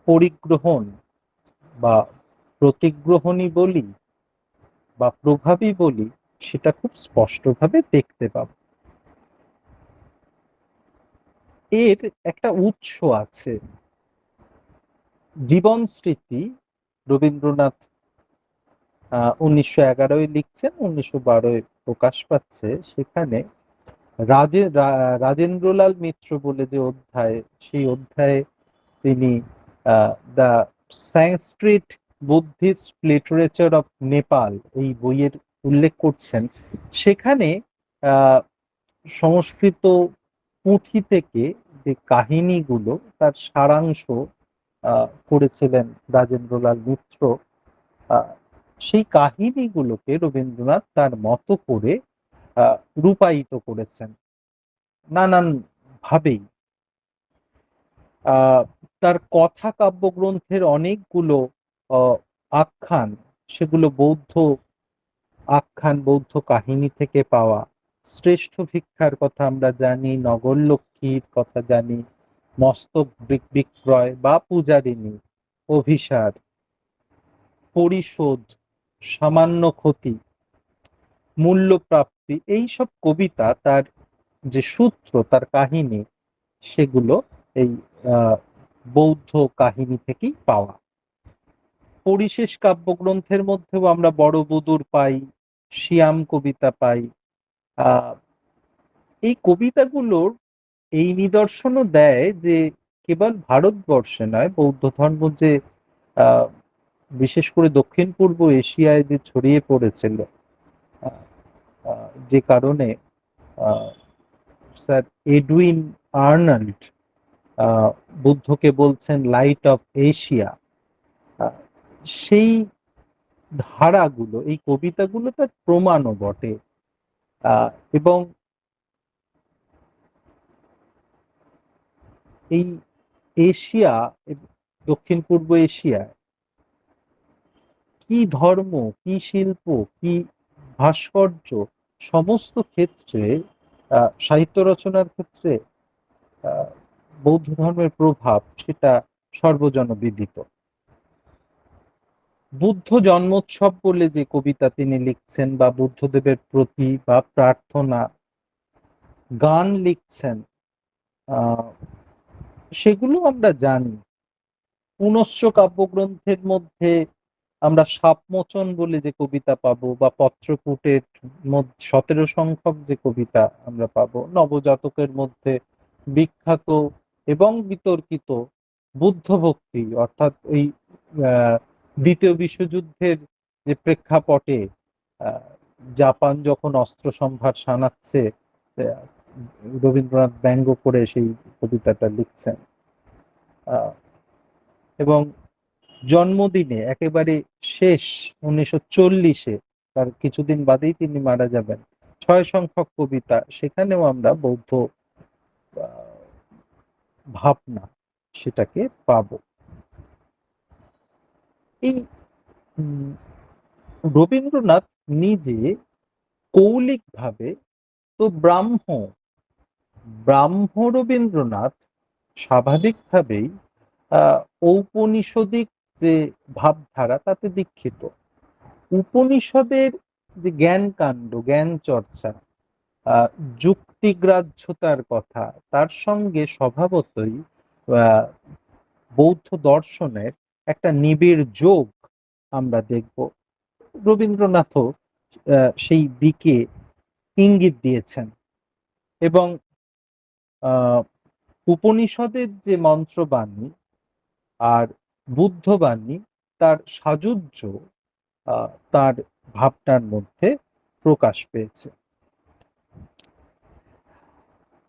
পরিগ্রহণ বা প্রতিগ্রহণই বলি বা প্রভাবই বলি, সেটা খুব স্পষ্টভাবে দেখতে পাব। এর একটা উৎস আছে, জীবন স্মৃতি। রবীন্দ্রনাথ 1911-এ লিখছেন, 1912-এ প্রকাশ পাচ্ছে। সেখানে রাজেন্দ্রলাল মিত্র বলে যে অধ্যায়, সেই অধ্যায়ে তিনি the Sanskrit Buddhist literature of Nepal এই বইয়ের উল্লেখ করছেন। সেখানে সংস্কৃত পুঁথি থেকে যে কাহিনীগুলো, তার সারাংশ করেছিলেন রাজেন্দ্রলাল মিত্র। সেই কাহিনীগুলোকে রবীন্দ্রনাথ তার মতো করে রূপায়িত করেছেন নানান ভাবেই। তার কথা কাব্যগ্রন্থের অনেকগুলো আখ্যান, সেগুলো বৌদ্ধ আখ্যান, বৌদ্ধ কাহিনী থেকে পাওয়া। শ্রেষ্ঠ ভিক্ষার কথা আমরা জানি, নগরলক্ষ্মীর কথা জানি, মস্তক বিক্রয় বা পূজারিণী, অভিসার, পরিশোধ, সামান্য ক্ষতি, মূল্যপ্রাপ্তি, এইসব কবিতা, তার যে সূত্র, তার কাহিনী, সেগুলো এই বৌদ্ধ কাহিনী থেকেই পাওয়া। পরিশেষ কাব্যগ্রন্থের মধ্যেও আমরা বড়বুদুর পাই, শিয়াম কবিতা পাই। এই কবিতাগুলোর এই নিদর্শনও দেয় যে কেবল ভারতবর্ষে নয়, বৌদ্ধ ধর্ম যে বিশেষ করে দক্ষিণ পূর্ব এশিয়ায় যে ছড়িয়ে পড়েছিল, যে কারণে স্যার এডউইন আর্নল্ড বুদ্ধকে বলছেন লাইট অফ এশিয়া, সেই ধারাগুলো, এই কবিতাগুলো তার প্রমাণও বটে। এবং এই এশিয়া, দক্ষিণ পূর্ব এশিয়ায় কি ধর্ম, কি শিল্প, কি ভাস্কর্য, সমস্ত ক্ষেত্রে সাহিত্য রচনার ক্ষেত্রে বৌদ্ধ ধর্মের প্রভাব, সেটা সর্বজনবিদিত। বুদ্ধ জন্মোৎসব বলে যে কবিতা তিনি লিখছেন, বা বুদ্ধদেবের প্রতি বা প্রার্থনা গান লিখছেন, সেগুলো আমরা জানি। পুনশ্চ কাব্যগ্রন্থের মধ্যে আমরা সাপমোচন বলে যে কবিতা পাবো, বা পত্রকূটের মধ্যে 17 সংখ্যক যে কবিতা আমরা পাবো, নবজাতকের মধ্যে বিখ্যাত এবং বিতর্কিত বুদ্ধ ভক্তি, অর্থাৎ ওই দ্বিতীয় বিশ্বযুদ্ধের যে প্রেক্ষাপটে আহ, জাপান যখন অস্ত্র সম্ভার শানাচ্ছে, আহ, রবীন্দ্রনাথ ব্যঙ্গ করে সেই কবিতাটা লিখছেন। আহ, এবং জন্মদিনে একেবারে শেষ 1940-এ, তার কিছুদিন বাদেই তিনি মারা যাবেন, 6 সংখ্যক কবিতা, সেখানেও আমরা বৌদ্ধ আহ, ভাবনা সেটাকে পাবো। এই উম, রবীন্দ্রনাথ নিজে কৌলিকভাবে তো ব্রাহ্ম রবীন্দ্রনাথ স্বাভাবিকভাবেই আহ ঔপনিষদিক যে ভাবধারা তাতে দীক্ষিত। উপনিষদের যে জ্ঞান কাণ্ড, জ্ঞান চর্চা, আহ যুক্তিগ্রাহ্যতার কথা, তার সঙ্গে স্বভাবতই আহ বৌদ্ধ দর্শনের একটা নিবিড় যোগ আমরা দেখব। রবীন্দ্রনাথও সেই দিকে ইঙ্গিত দিয়েছেন। এবং আহ উপনিষদের যে মন্ত্রবাণী আর বুদ্ধবাণী, তার সাযুজ্য তার ভাবনার মধ্যে প্রকাশ পেয়েছে।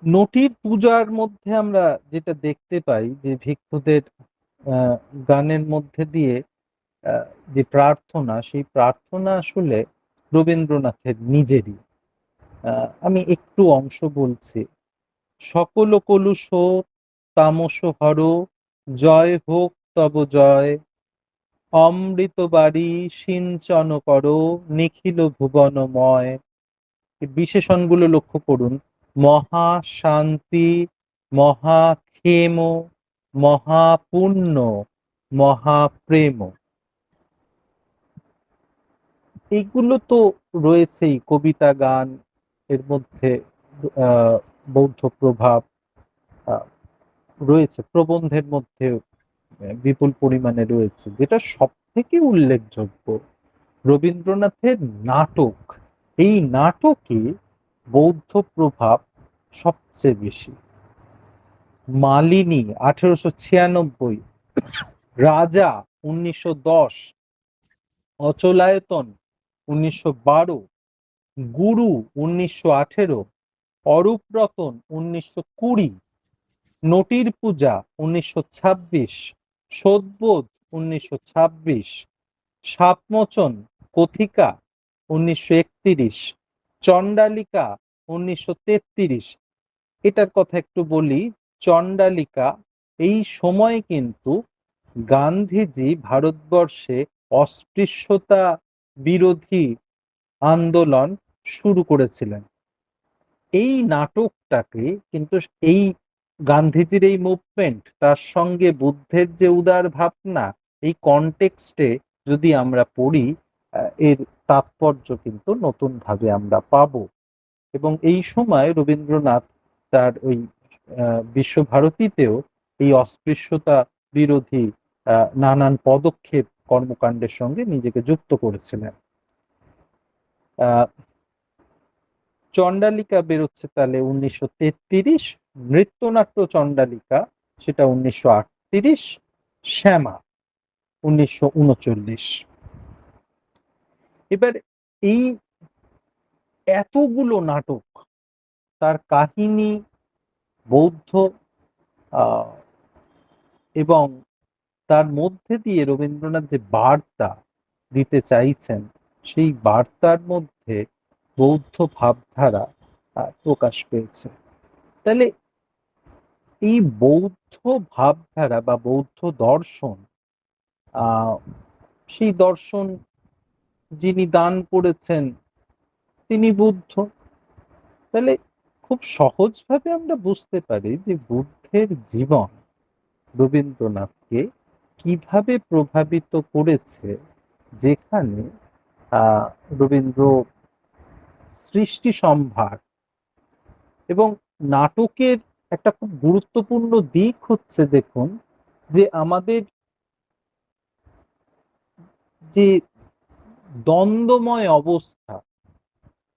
নটির পূজার মধ্যে আমরা যেটা দেখতে পাই যে ভিক্ষুদের আহ, গানের মধ্যে দিয়ে আহ, যে প্রার্থনা, সেই প্রার্থনা আসলে রবীন্দ্রনাথের নিজেরই। আমি একটু অংশ বলছি। সকল কলুষ তামস হর, জয় হোক তব জয়, অমৃত বাড়ি সিঞ্চন করো, নিখিল ভুবনময়। এই বিশেষণগুলো লক্ষ্য করুন: মহা শান্তি, মহাক্ষেম, মহাপুণ্য, মহাপ্রেম। এইগুলো তো রয়েছেই কবিতা গান, এর মধ্যে আহ বৌদ্ধ প্রভাব আহ, রয়েছে, প্রবন্ধের মধ্যে বিপুল পরিমাণে রয়েছে। যেটা সব থেকে উল্লেখযোগ্য, রবীন্দ্রনাথের নাটক। এই নাটকে বৌদ্ধ প্রভাব সবচেয়ে বেশি। মালিনী 1896, রাজা 1910, অচলায়তন 1912, গুরু 1918, অরূপরতন 1920, নটির পূজা 1926, সোদবোধ 1926, সাপমোচন কথিকা 1931, চণ্ডালিকা 1933। এটার কথা একটু বলি। চণ্ডালিকা, এই সময় কিন্তু গান্ধীজি ভারতবর্ষে অস্পৃশ্যতা বিরোধী আন্দোলন শুরু করেছিলেন। এই নাটকটাকে কিন্তু, এই গান্ধীজির এই মুভমেন্ট, তার সঙ্গে বুদ্ধের যে উদার ভাবনা, এই কনটেক্সটে যদি আমরা পড়ি, এর তাৎপর্য কিন্তু নতুন ভাবে আমরা পাবো। এবং এই সময় রবীন্দ্রনাথ তার ওই বিশ্বভারতীতেও এই অস্পৃশ্যতা বিরোধী নানান পদক্ষেপ, কর্মকাণ্ডের সঙ্গে নিজেকে যুক্ত করেছিলেন। আহ চণ্ডালিকা বেরোচ্ছে তাহলে 1933, নৃত্যনাট্য চণ্ডালিকা সেটা 1938, শ্যামা 1939। এবার এই এতগুলো নাটক, তার কাহিনী, বৌদ্ধ আহ এবং তার মধ্যে দিয়ে রবীন্দ্রনাথ যে বার্তা দিতে চাইছেন, সেই বার্তার মধ্যে বৌদ্ধ ভাবধারা প্রকাশ পেয়েছে। তাহলে এই বৌদ্ধ ভাবধারা বা বৌদ্ধ দর্শন, আহ সেই দর্শন যিনি দান করেছেন তিনি বুদ্ধ। তাহলে খুব সহজভাবে আমরা বুঝতে পারি যে বুদ্ধের জীবন রবীন্দ্রনাথকে কিভাবে প্রভাবিত করেছে, যেখানে আহ রবীন্দ্র সৃষ্টি সম্ভার এবং নাটকের একটা খুব গুরুত্বপূর্ণ দিক হচ্ছে, দেখুন, যে আমাদের যে দ্বন্দ্বময় অবস্থা,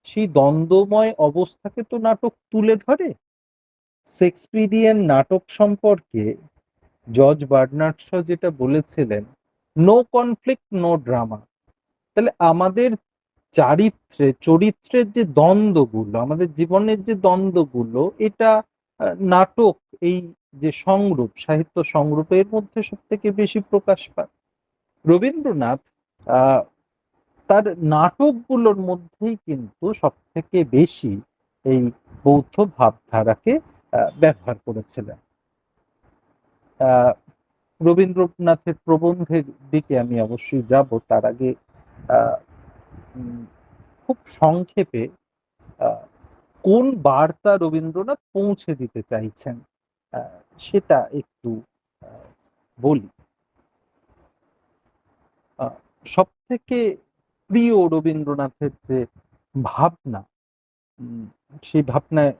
সেই দ্বন্দ্বময় অবস্থাকে তো নাটক তুলে ধরে। শেক্সপিয়ারিয়ান নাটক সম্পর্কে জর্জ বার্নার্ড শ যেটা বলেছিলেন, নো কনফ্লিক্ট নো ড্রামা। তাহলে আমাদের চরিত্রের যে দ্বন্দ্বগুলো, আমাদের জীবনের যে দ্বন্দ্বগুলো, এটা নাটক, এই যে সংরূপ, সাহিত্য সংরূপের মধ্যে সব থেকে বেশি প্রকাশ পায়। রবীন্দ্রনাথ আহ তার নাটকগুলোর মধ্যেই কিন্তু সব থেকে বেশি এই বৌদ্ধ ভাবধারাকে ব্যবহার করেছিলেন। আহ রবীন্দ্রনাথের প্রবন্ধের দিকে আমি অবশ্যই যাব, তার আগে আহ উম, খুব সংক্ষেপে আহ, কোন বার্তা রবীন্দ্রনাথ পৌঁছে দিতে চাইছেন সেটা একটু আহ, বলি। সব থেকে প্রিয় রবীন্দ্রনাথের যে ভাবনা, উম, সেই ভাবনার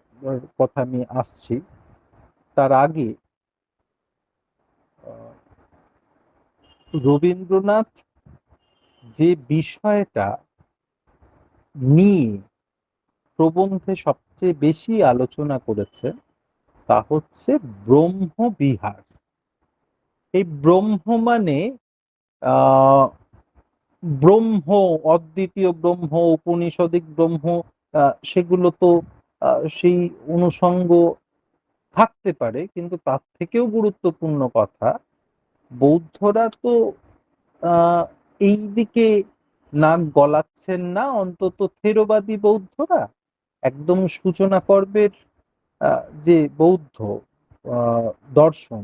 কথা আমি আসছি। তার আগে আহ, রবীন্দ্রনাথ যে বিষয়টা নিয়ে প্রবন্ধে সবচেয়ে বেশি আলোচনা করেছে তা হচ্ছে ব্রহ্মবিহার। এই ব্রহ্ম মানে আহ ব্রহ্ম, অদ্বিতীয় ব্রহ্ম, উপনিষদিক ব্রহ্ম, সেগুলো তো সেই অনুষঙ্গ থাকতে পারে, কিন্তু তার থেকেও গুরুত্বপূর্ণ কথা, বৌদ্ধরা তো আহ এই দিকে নাক গলাচ্ছেন না, অন্তত থেরবাদী বৌদ্ধরা। একদম সূচনা পর্বের যে বৌদ্ধ আহ, দর্শন,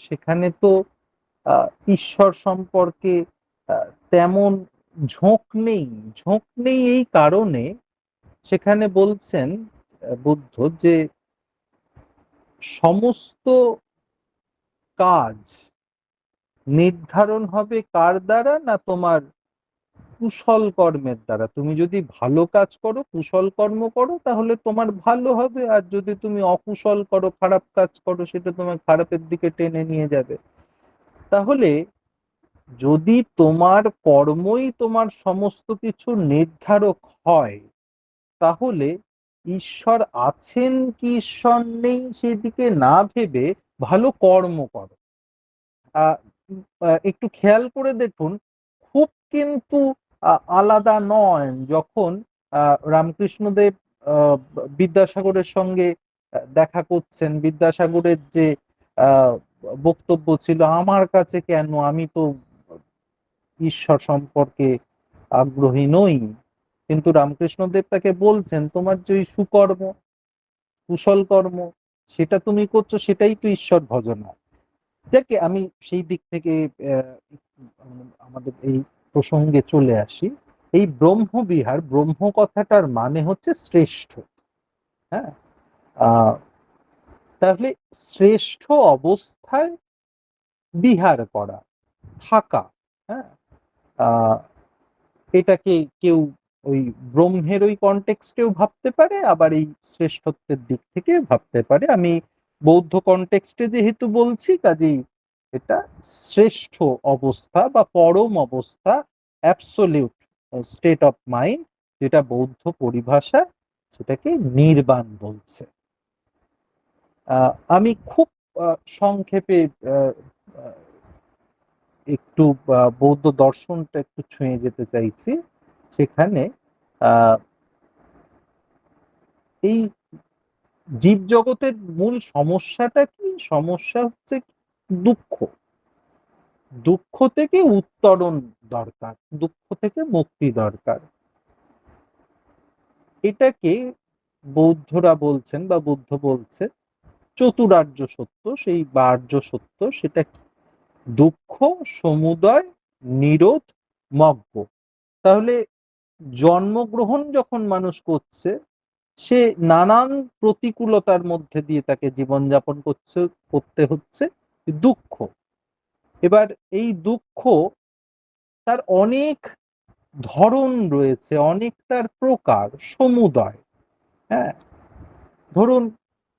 সেখানে তো ঈশ্বর সম্পর্কে তেমন ঝোঁক নেই। ঝোঁক নেই এই কারণে, সেখানে বলছেন বুদ্ধ যে সমস্ত কাজ নির্ধারণ হবে কার দ্বারা, না তোমার কুশল কর্মের দ্বারা। তুমি যদি ভালো কাজ করো, কুশল কর্ম করো, তাহলে তোমার ভালো হবে, আর যদি তুমি অকুশল করো, খারাপ কাজ করো, সেটা তোমার খারাপের দিকে টেনে নিয়ে যাবে। তাহলে যদি তোমার কর্মই তোমার সমস্ত কিছু নির্ধারক হয়, তাহলে ঈশ্বর আছেন কি ঈশ্বর নেই সেদিকে না ভেবে ভালো কর্ম করো। আহ একটু খেয়াল করে দেখুন, খুব কিন্তু আলাদা নয়। যখন রামকৃষ্ণদেব বিদ্যাসাগরের সঙ্গে দেখা করছেন, বিদ্যাসাগরের যে আহ বক্তব্য ছিল, আমার কাছে কেন, আমি তো ঈশ্বর সম্পর্কে আগ্রহী নই, কিন্তু রামকৃষ্ণদেব তাকে বলছেন তোমার যে ওই সুকর্ম, কুশল কর্ম, সেটা তুমি করছো, সেটাই তো ঈশ্বর ভজনা। যাকে আমি সেই দিক থেকে আহ, আমাদের এই প্রসঙ্গে চলে আসি। এই ব্রহ্মবিহার, ব্রহ্ম কথাটার মানে হচ্ছে শ্রেষ্ঠ। হ্যাঁ, আহ তাহলে শ্রেষ্ঠ অবস্থায় বিহার করা, থাকা। হ্যাঁ, আহ এটাকে কেউ ওই ব্রহ্মের ওই কনটেক্সটেও ভাবতে পারে, আবার এই শ্রেষ্ঠত্বের দিক থেকে ভাবতে পারে। আমি বৌদ্ধ কনটেক্সটে যেহেতু বলছি, কাজেই এটা শ্রেষ্ঠ অবস্থা বা পরম অবস্থা, অ্যাবসোলিউট স্টেট অফ মাইন্ড, যেটা বৌদ্ধ পরিভাষা সেটাকে নির্বাণ বলছে। আমি খুব সংক্ষেপে আহ, আহ, একটু বৌদ্ধ দর্শনটা একটু ছুঁয়ে যেতে চাইছি। সেখানে আহ এই জীব জগতের মূল সমস্যাটা কি? সমস্যা হচ্ছে দুঃখ। দুঃখ থেকে উত্তরণ দরকার, দুঃখ থেকে মুক্তি দরকার। এটাকে বৌদ্ধরা বলছেন বা বুদ্ধ বলছে চতুরার্য সত্য। সেই বা আর্য সত্য, সেটা কি? দুঃখ, সমুদয়, নিরোধ, মগ্ন। তাহলে জন্মগ্রহণ যখন মানুষ করছে, সে নানান প্রতিকূলতার মধ্যে দিয়ে তাকে জীবনযাপন করতে হচ্ছে, দুঃখ। এবার এই দুঃখ, তার অনেক ধরন রয়েছে, অনেক তার প্রকার, সমুদয়। হ্যাঁ, ধরুন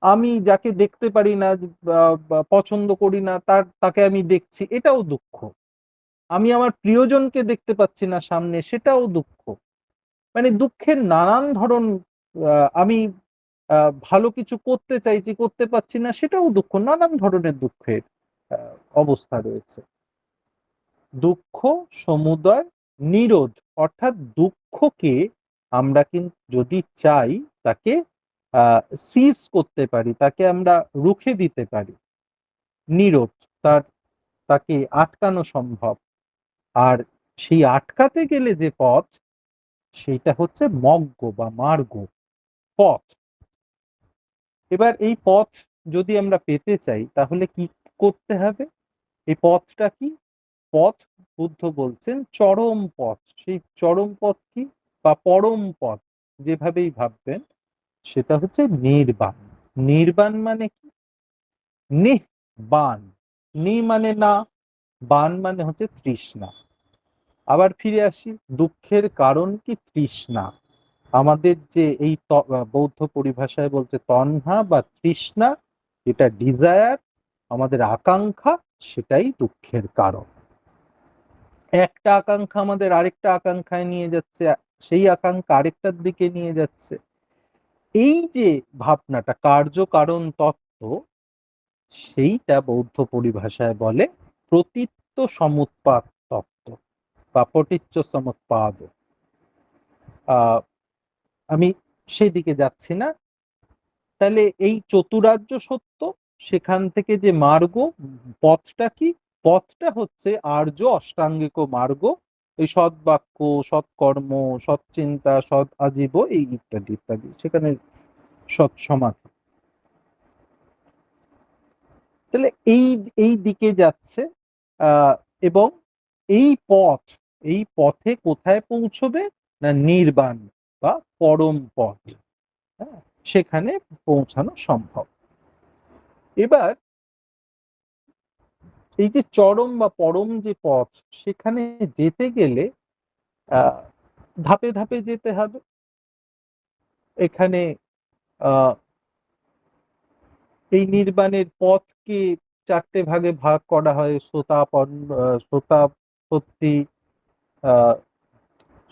আমি যাকে দেখতে পারি না বা পছন্দ করি না, তাকে আমি দেখছি, এটাও দুঃখ। আমি আমার প্রিয়জনকে দেখতে পাচ্ছি না সামনে, সেটাও দুঃখ। মানে দুঃখের নানান ধরন। আমি ভালো কিছু করতে চাইছি, করতে পারছি না, সেটাও দুঃখ। নানান ধরনের দুঃখের অবস্থা রয়েছে। দুঃখ, সমুদয়, নিরোধ, অর্থাৎ দুঃখকে আমরা কিন্তু যদি চাই তাকে সিজ করতে পারি, তাকে আমরা রুখে দিতে পারি। নিরোধ, তাকে আটকানো সম্ভব। আর সেই আটকাতে গেলে যে পথ, সেইটা হচ্ছে মগ্গ বা মার্গ, পথ। এবার এই পথ যদি আমরা পেতে চাই তাহলে কি করতে হবে? এই পথটা কি? পথ, বুদ্ধ বলছেন চরম পথ। সেই চরম পথ কি বা পরম পথ, যেভাবেই ভাববেন, সেটা হচ্ছে নির্বাণ। নির্বাণ মানে কি? নিঃবাণ, নি মানে না, বাণ মানে হচ্ছে তৃষ্ণা। আবার ফিরে আসি, দুঃখের কারণ কি? তৃষ্ণা। আমাদের যে এই বৌদ্ধ পরিভাষায় বলছে তণহা বা তৃষ্ণা, এটা ডিজায়ার, আমাদের আকাঙ্ক্ষা, সেটাই দুঃখের কারণ। একটা আকাঙ্ক্ষা আমাদের আরেকটা আকাঙ্ক্ষায় নিয়ে যাচ্ছে, সেই আকাঙ্ক্ষা আরেকটার দিকে নিয়ে যাচ্ছে। এই যে ভাবনাটা, কার্য কারণ তত্ত্ব, সেইটা বৌদ্ধ পরিভাষায় বলে প্রতীত্য সমুৎপাদ তত্ত্ব বা পটিচ্চ সমুৎপাদ। আহ আমি সেদিকে যাচ্ছি না। তাহলে এই চতুরার্য সত্য, সেখান থেকে যে মার্গ, পথটা কি? পথটা হচ্ছে আর্য অষ্টাঙ্গিক মার্গ, এই সৎ বাক্য, সৎকর্ম, সৎ চিন্তা, সৎ আজীব, এই ইত্যাদি ইত্যাদি, সেখানে সৎ সমাধি। তাহলে এই এই দিকে যাচ্ছে। আহ এবং এই পথে কোথায় পৌঁছবে? না নির্বাণ বা পরম পথ। হ্যাঁ, সেখানে পৌঁছানো সম্ভব। এবার এই যে চরম বা পরম যে পথ, সেখানে যেতে গেলে আহ ধাপে ধাপে যেতে হবে। এখানে আহ এই নির্বাণের পথকে চারটে ভাগে ভাগ করা হয়: শ্রোতাপত্তি, আহ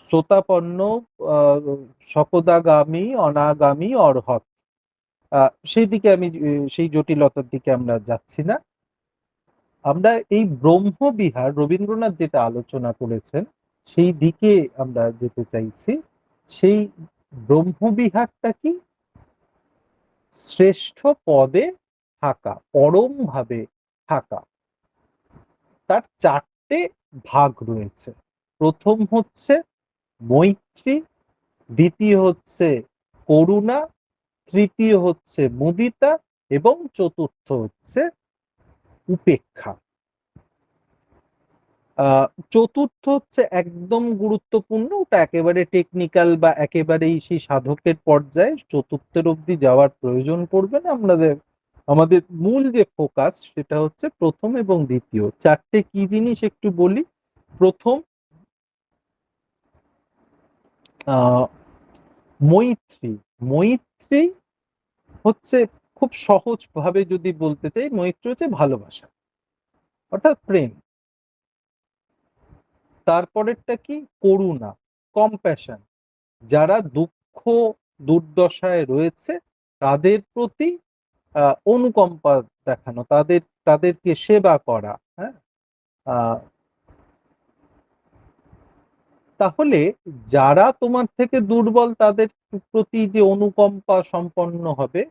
শ্রোতাপন্ন, সকদাগামী, অনাগামী, অর্হৎ। সেই দিকে আমি সেই জটিলতার দিকে আমরা যাচ্ছি না। আমরা এই ব্রহ্মবিহার, রবীন্দ্রনাথ যেটা আলোচনা করেছেন, সেই দিকে আমরা যেতে চাইছি। সেই ব্রহ্মবিহারটা কি? শ্রেষ্ঠ পদে থাকা, পরম ভাবে থাকা। তার চারটে ভাগ রয়েছে। প্রথম হচ্ছে মৈত্রী, দ্বিতীয় হচ্ছে করুণা, তৃতীয় হচ্ছে মুদিতা, এবং চতুর্থ হচ্ছে উপেক্ষা। চতুর্থ হচ্ছে একদম গুরুত্বপূর্ণ, ওটা একেবারে টেকনিক্যাল বা একেবারেই সেই সাধকের পর্যায়ে, চতুর্থের অবধি যাওয়ার প্রয়োজন পড়বে না। আমাদের মূল যে ফোকাস, সেটা হচ্ছে প্রথম এবং দ্বিতীয়। চারটে কি জিনিস একটু বলি। প্রথম, মৈত্রী। মৈত্রী হচ্ছে, খুব সহজ ভাবে যদি বলতে চাই, মৈত্রী হচ্ছে ভালোবাসা, অর্থাৎ প্রেম। তারপরেরটা কি? করুণা, কম্প্যাশন। যারা দুঃখ দুর্দশায় রয়েছে তাদের প্রতি অনুকম্পা দেখানো, তাদেরকে সেবা করা। হ্যাঁ, তাহলে যারা তোমার থেকে দুর্বল তাদের প্রতি যে অনুকম্পা সম্পন্ন হবে,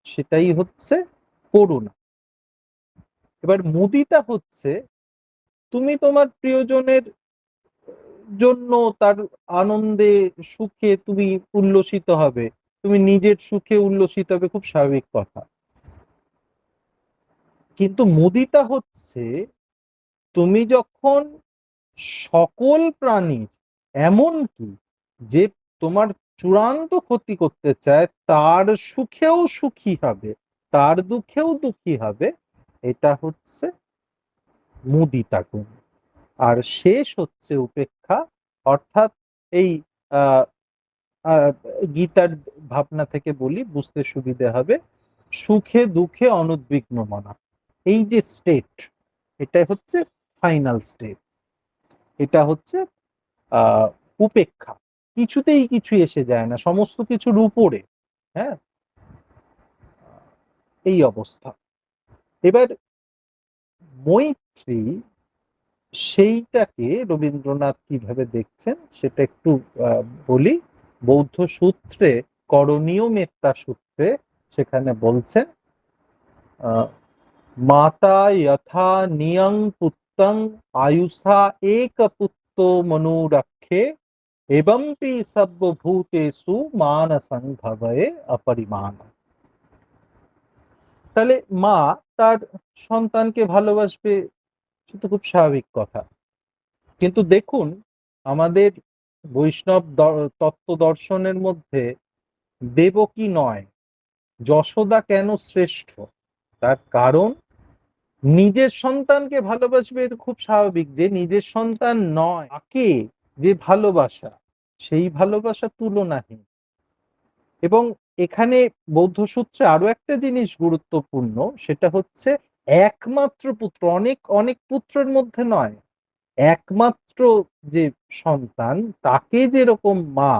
সেটাই হচ্ছে করুণা। এবার মুদিতা হচ্ছে, তুমি তোমার প্রিয়জনের জন্য, তার আনন্দে সুখে তুমি উল্লসিত হবে, তুমি নিজের সুখে উল্লসিত হবে, খুব স্বাভাবিক কথা। কিন্তু মুদিতা হচ্ছে, তুমি যখন সকল প্রাণীর, এমনকি যে তোমার চূড়ান্ত ক্ষতি করতে চায়, তার সুখেও সুখী হবে, তার দুঃখেও দুঃখী হবে, এটা হচ্ছে মুদিতা গুণ। আর শেষ হচ্ছে উপেক্ষা, অর্থাৎ এই আহ আহ, গীতার ভাবনা থেকে বলি, বুঝতে সুবিধে হবে, সুখে দুঃখে অনুদ্বিগ্ন মনা। এই যে স্টেট, এটা হচ্ছে ফাইনাল স্টেট। এটা হচ্ছে আহ উপেক্ষা। কিছুতেই কিছু এসে যায় না, সমস্ত কিছুর উপরে। হ্যাঁ, এই অবস্থা। এবার মৈত্রী, সেইটাকে রবীন্দ্রনাথ কিভাবে দেখছেন সেটা একটু বলি। বৌদ্ধ সূত্রে, করণীয় মেত্তা সূত্রে সেখানে বলছেন, মাতা যথা নিয়ং পুত্তং আয়ুষা এক পুত্র মনুরক্ষে এবম্পি সর্বভূতেষু মানসং ভবয়ে অপরিমাণ। তাহলে মা তার সন্তানকে ভালোবাসবে, সেটা খুব স্বাভাবিক কথা। কিন্তু দেখুন, আমাদের বৈষ্ণব তত্ত্ব দর্শনের মধ্যে দেবকী নয়, যশোদা কেন শ্রেষ্ঠ? তার কারণ নিজের সন্তানকে ভালোবাসবে, এটা খুব স্বাভাবিক। যে নিজের সন্তান নয় তাকে যে ভালোবাসা, সেই ভালোবাসা তুলনাহীন। এবং এখানে বৌদ্ধ সূত্রে আরো একটা জিনিস গুরুত্বপূর্ণ, সেটা হচ্ছে একমাত্র পুত্র, অনেক অনেক পুত্রের মধ্যে নয়, একমাত্র যে সন্তান, তাকে যেরকম মা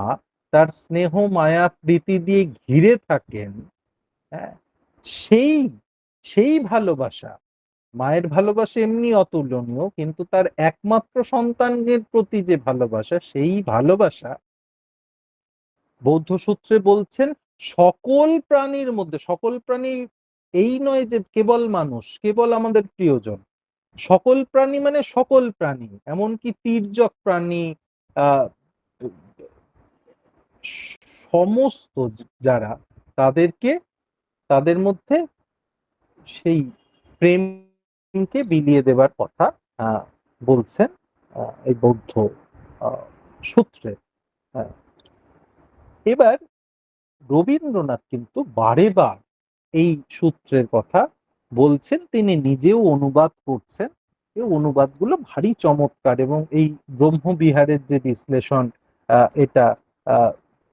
তার স্নেহ মায়া প্রীতি দিয়ে ঘিরে থাকেন, হ্যাঁ, সেই সেই ভালোবাসা, মায়ের ভালোবাসা এমনি অতুলনীয়, কিন্তু তার একমাত্র সন্তানের প্রতি যে ভালোবাসা, সেই ভালোবাসা বৌদ্ধ সূত্রে বলছেন সকল প্রাণীর মধ্যে, সকল প্রাণী এই নয় যে কেবল মানুষ, কেবল আমাদের প্রিয়জন, সকল প্রাণী মানে সকল প্রাণী, এমনকি তির্যক প্রাণী, আহ সমস্ত যারা, তাদেরকে, তাদের মধ্যে সেই প্রেমকে বিলিয়ে দেবার কথা বলছেন এই বৌদ্ধ সূত্রে। এবার রবীন্দ্রনাথ কিন্তু বারে বার এই সূত্রের কথা বলছেন, তিনি নিজেও অনুবাদ করছেন। এই অনুবাদগুলো ভারী চমৎকার, এবং এই ব্রহ্মবিহারের যে বিশ্লেষণ, এটা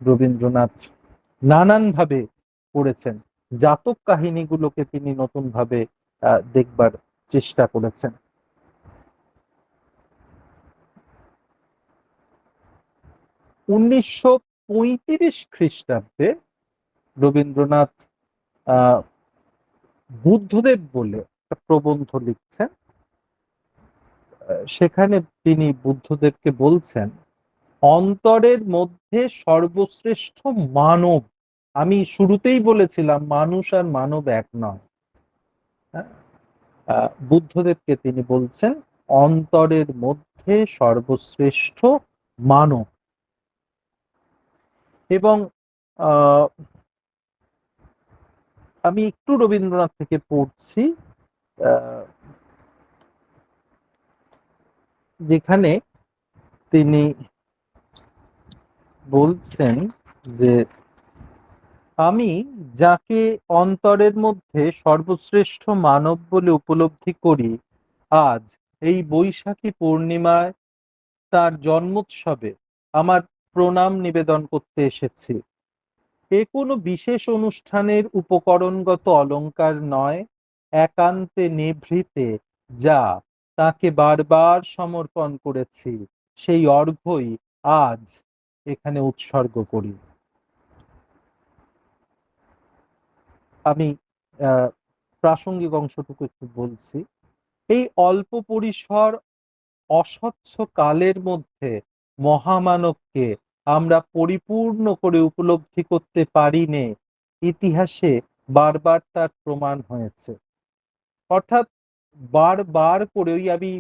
রবীন্দ্রনাথ নানানভাবে করেছেন। জাতক কাহিনীগুলোকে তিনি নতুন ভাবে দেখবার চেষ্টা করেছেন। 1935 খ্রিস্টাব্দে রবীন্দ্রনাথ বুদ্ধদেব বলে একটা প্রবন্ধ লিখছেন। সেখানে তিনি বুদ্ধদেবকে বলছেন, অন্তরের মধ্যে সর্বশ্রেষ্ঠ মানব। আমি শুরুতেই বলেছিলাম মানুষ আর মানব এক নয়। বুদ্ধদেবকে তিনি বলছেন অন্তরের মধ্যে সর্বশ্রেষ্ঠ মানব। এবং আমি একটু রবীন্দ্রনাথ থেকে পড়ছি, যেখানে তিনি বলছেন যে আমি যাকে অন্তরের মধ্যে সর্বশ্রেষ্ঠ মানব বলে উপলব্ধি করি, আজ এই বৈশাখী পূর্ণিমায় তার জন্মোৎসবে আমার প্রণাম নিবেদন করতে এসেছি। এ কোনো বিশেষ অনুষ্ঠানের উপকরণগত অলংকার নয়, একান্তে নিভৃতে যা তাকে বারবার সমর্পণ করেছি, সেই অর্ঘ্যই আজ এখানে উৎসর্গ করি। আমি প্রাসঙ্গিক অংশটুকু একটু বলছি। এই অল্প পরিসর অস্বচ্ছ কালের মধ্যে মহামানবকে আমরা পরিপূর্ণ করে উপলব্ধি করতে পারিনে, ইতিহাসে বারবার তার প্রমাণ হয়েছে। অর্থাৎ বারবার করে, ওই আমি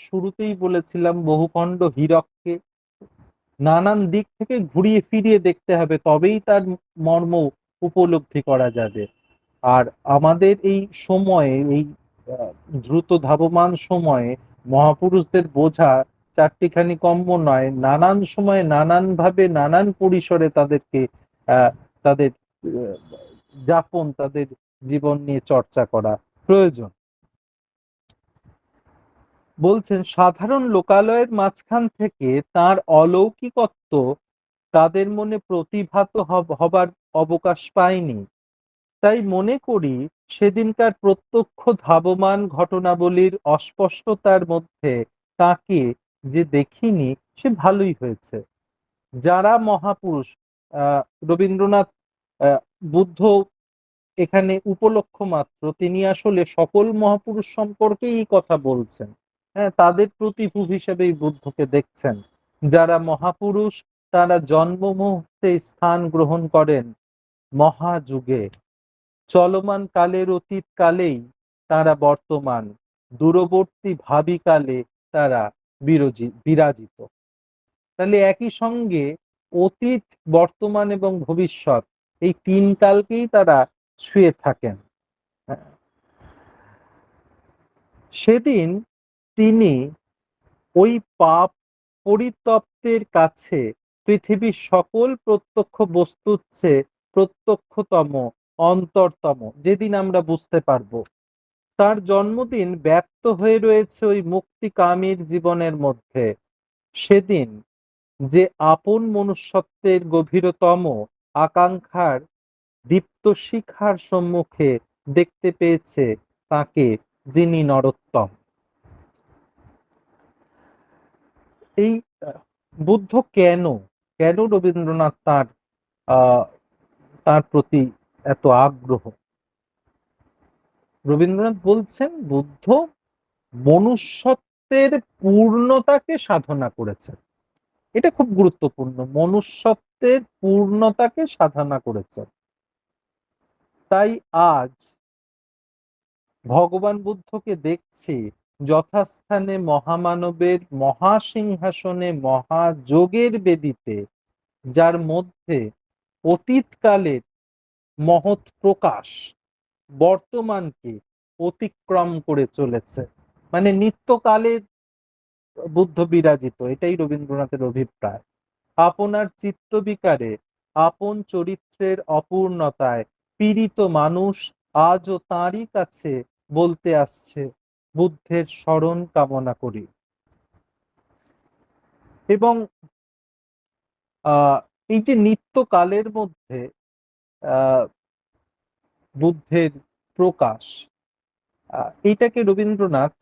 শুরুতেই বলেছিলাম, বহুখণ্ড হীরককে নানান দিক থেকে ঘুরিয়ে ফিরিয়ে দেখতে হবে, তবেই তার মর্ম উপলব্ধি করা যাবে। আর আমাদের এই সময়ে, এই দ্রুত ধাবমান সময়ে মহাপুরুষদের বোঝা চারটিখানি কম্য নয়। নানান সময়ে নানান ভাবে নানান পরিসরে তাদেরকে তাদের যাপন, তাদের জীবন নিয়ে চর্চা করা প্রয়োজন। বলছেন সাধারণ লোকালয়ের মাঝখান থেকে তার অলৌকিকত্ব তাদের মনে প্রতিভাত হবার অবকাশ পায়নি। তাই মনে করি সেদিনকার প্রত্যক্ষ ধাবমান ঘটনাবলীর অস্পষ্টতার মধ্যে তাকে যে দেখিনি, সে ভালোই হয়েছে। যারা মহাপুরুষ, রবীন্দ্রনাথ বুদ্ধ এখানে উপলক্ষ মাত্র, তিনি আসলে সকল মহাপুরুষ সম্পর্কেই কথা বলছেন। হ্যাঁ, তাদের প্রতিভূ হিসেবে এই বুদ্ধকে দেখছেন। যারা মহাপুরুষ তারা জন্ম মুহূর্তে স্থান গ্রহণ করেন মহাযুগে, চলমান কালের অতীত কালেই তারা বর্তমান, দূরবর্তী ভাবি কালে তারা বিরাজিত। তাহলে একই সঙ্গে অতীত, বর্তমান এবং ভবিষ্যৎ এই তিন কালকেই তারা ছুঁয়ে থাকেন। সেদিন তিনি ওই পাপ পরিতপ্তের কাছে পৃথিবীর সকল প্রত্যক্ষ বস্তুর চেয়ে প্রত্যক্ষতম, অন্তরতম, যেদিন আমরা বুঝতে পারবো তার জন্মদিন ব্যক্ত হয়ে রয়েছে ওই মুক্তিকামীর জীবনের মধ্যে। সেদিন যে আপন মনুষ্যত্বের গভীরতম আকাঙ্ক্ষার দীপ্ত শিখার সম্মুখে দেখতে পেয়েছে তাকে, যিনি নরোত্তম। এই বুদ্ধ কেন কেন রবীন্দ্রনাথ আহ, তার প্রতি এত আগ্রহ? রবীন্দ্রনাথ বলছেন বুদ্ধ মনুষ্যত্বের পূর্ণতাকে সাধনা করেছেন। এটা খুব গুরুত্বপূর্ণ, মনুষ্যত্বের পূর্ণতাকে সাধনা করেছেন। তাই আজ ভগবান বুদ্ধকে দেখছি যথাস্থানে মহামানবের মহাসিংহাসনে মহাযোগের বেদিতে, যার মধ্যে অতীতকালের মহৎ প্রকাশ বর্তমানকে অতিক্রম করে চলেছে। মানে নিত্যকালে বুদ্ধ বিরাজিত, এটাই রবীন্দ্রনাথের অভিপ্রায়। আপনার চিত্তবিকারে, আপন চরিত্রের অপূর্ণতায় পীড়িত মানুষ আজও তাঁরই কাছে বলতে আসছে বুদ্ধের শরণ কামনা করি। এবং এই যে নিত্যকালের মধ্যে বুদ্ধের প্রকাশ, এইটাকে রবীন্দ্রনাথ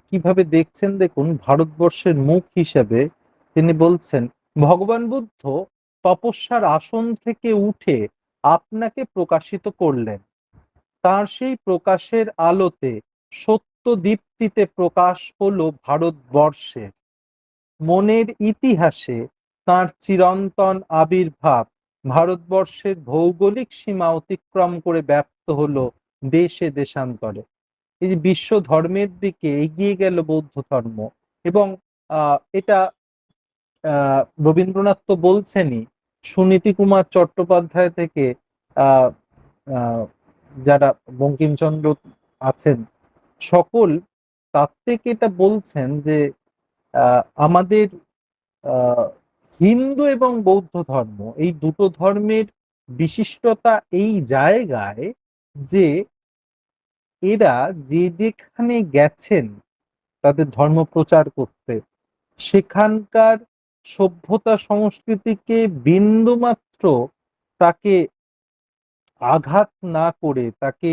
কিভাবে দেখছেন দেখুন। ভারতবর্ষের মুখ হিসেবে তিনি বলছেন, ভগবান বুদ্ধ তপস্যার আসন থেকে উঠে আপনাকে প্রকাশিত করলেন। তার সেই প্রকাশের আলোতে সত্য দীপ্তিতে প্রকাশ হলো ভারতবর্ষের। মনের ইতিহাসে তার চিরন্তন আবির্ভাব ভারতবর্ষের ভৌগোলিক সীমা অতিক্রম করে ব্যপ্ত হলো দেশে দেশান্তরে। এই যে বিশ্ব ধর্মের দিকে এগিয়ে গেল বৌদ্ধ ধর্ম। এবং এটা রবীন্দ্রনাথ তো বলছেনই, সুনীতি কুমার চট্টোপাধ্যায় থেকে আহ আহ যারা বঙ্কিমচন্দ্র আছেন সকল তাত্ত্বিক এটা বলছেন যে আমাদের আহ হিন্দু এবং বৌদ্ধ ধর্ম এই দুটো ধর্মের বিশিষ্টতা এই জায়গায় যে এরা যে যেখানে গেছেন তাদের ধর্ম প্রচার করতে, সেখানকার সভ্যতা সংস্কৃতিকে বিন্দুমাত্র তাকে আঘাত না করে, তাকে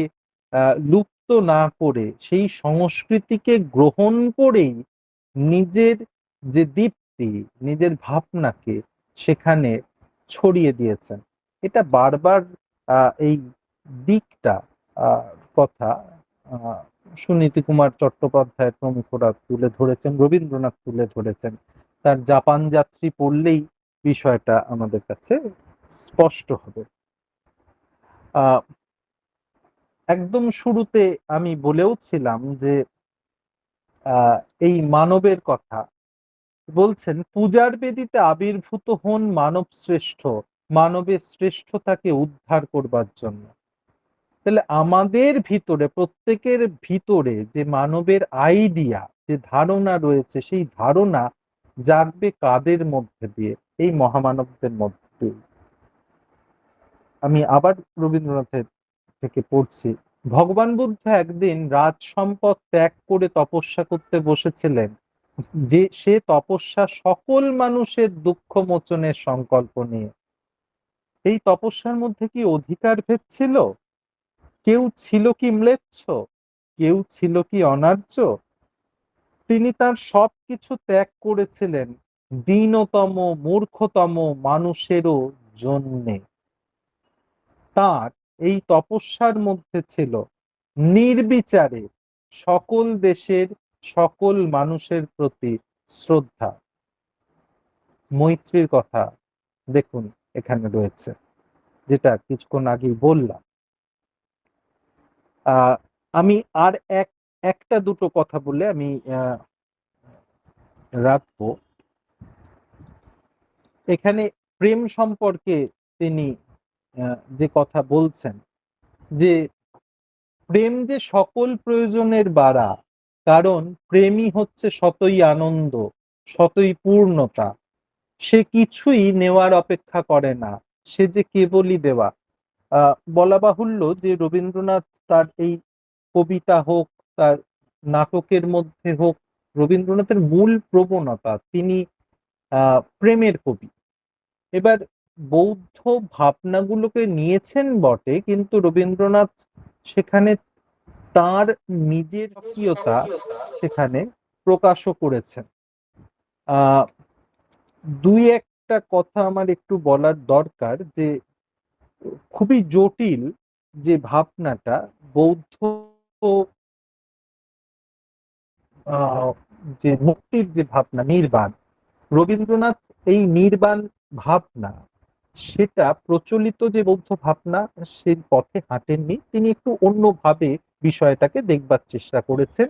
লুপ্ত না করে, সেই সংস্কৃতিকে গ্রহণ করেই নিজের যে দীপ্তি, নিজের ভাবনাকে সেখানে ছড়িয়ে দিয়েছেন। এটা বারবার এই দিকটা কথা সুনীতি কুমার চট্টোপাধ্যায় প্রমুখরা তুলে ধরেছেন, রবীন্দ্রনাথ তুলে ধরেছেন। তার জাপান যাত্রী পড়লেই বিষয়টা আমাদের কাছে স্পষ্ট হবে। একদম শুরুতে আমি বলেওছিলাম যে এই মানবের কথা বলছেন, পূজার বেদিতে আবির্ভূত হন মানব শ্রেষ্ঠ, মানবের শ্রেষ্ঠতাকে উদ্ধার করবার জন্য। তাহলে আমাদের ভিতরে, প্রত্যেকের ভিতরে যে মানবের আইডিয়া, যে ধারণা রয়েছে, সেই ধারণা জাগবে কাদের মধ্যে দিয়ে? এই মহামানবদের মধ্যে দিয়ে। আমি আবার রবীন্দ্রনাথের থেকে পড়ছি, ভগবান বুদ্ধ একদিন রাজ সম্পদ ত্যাগ করে তপস্যা করতে বসেছিলেন, যে সে তপস্যা সকল মানুষের দুঃখ মোচনের সংকল্প নিয়ে। এই তপস্যার মধ্যে কি অধিকার ভেদ ছিল? কেউ ছিল কি ম্লেচ্ছ? কেউ ছিল কি অনার্য? তিনি তার সবকিছু ত্যাগ করেছিলেন দীনতম মূর্খতম মানুষেরও জন্যে। তার এই তপস্যার মধ্যে ছিল নির্বিচারে সকল দেশের সকল মানুষের প্রতি শ্রদ্ধা, মৈত্রীর কথা দেখুন এখানে রয়েছে, যেটা কিছুক্ষণ আগেই বললাম। আমি আর একটা দুটো কথা বলে আমি রাখবো। এখানে প্রেম সম্পর্কে তিনি যে কথা বলছেন, যে প্রেম যে সকল প্রয়োজনের বাড়া, কারণ প্রেমই হচ্ছে সতই আনন্দ, সতই পূর্ণতা। সে কিছুই নেওয়ার অপেক্ষা করে না, সে যে কেবলই দেওয়া। বলা বাহুল্য যে রবীন্দ্রনাথ তার এই কবিতা হোক, তার নাটকের মধ্যে হোক, রবীন্দ্রনাথের মূল প্রবণতা তিনি প্রেমের কবি। এবার বৌদ্ধ ভাবনাগুলোকে নিয়েছেন বটে, কিন্তু রবীন্দ্রনাথ সেখানে তার নিজের স্বকীয়তা সেখানে প্রকাশও করেছেন। দুই একটা কথা আমার একটু বলার দরকার, যে খুবই জটিল যে ভাবনাটা বৌদ্ধ যে মুক্তির যে ভাবনা, নির্বাণ, রবীন্দ্রনাথ এই নির্বাণ ভাবনা, সেটা প্রচলিত যে বৌদ্ধ ভাবনা সেই পথে হাঁটেননি, তিনি একটু অন্যভাবে বিষয়টাকে দেখবার চেষ্টা করেছেন।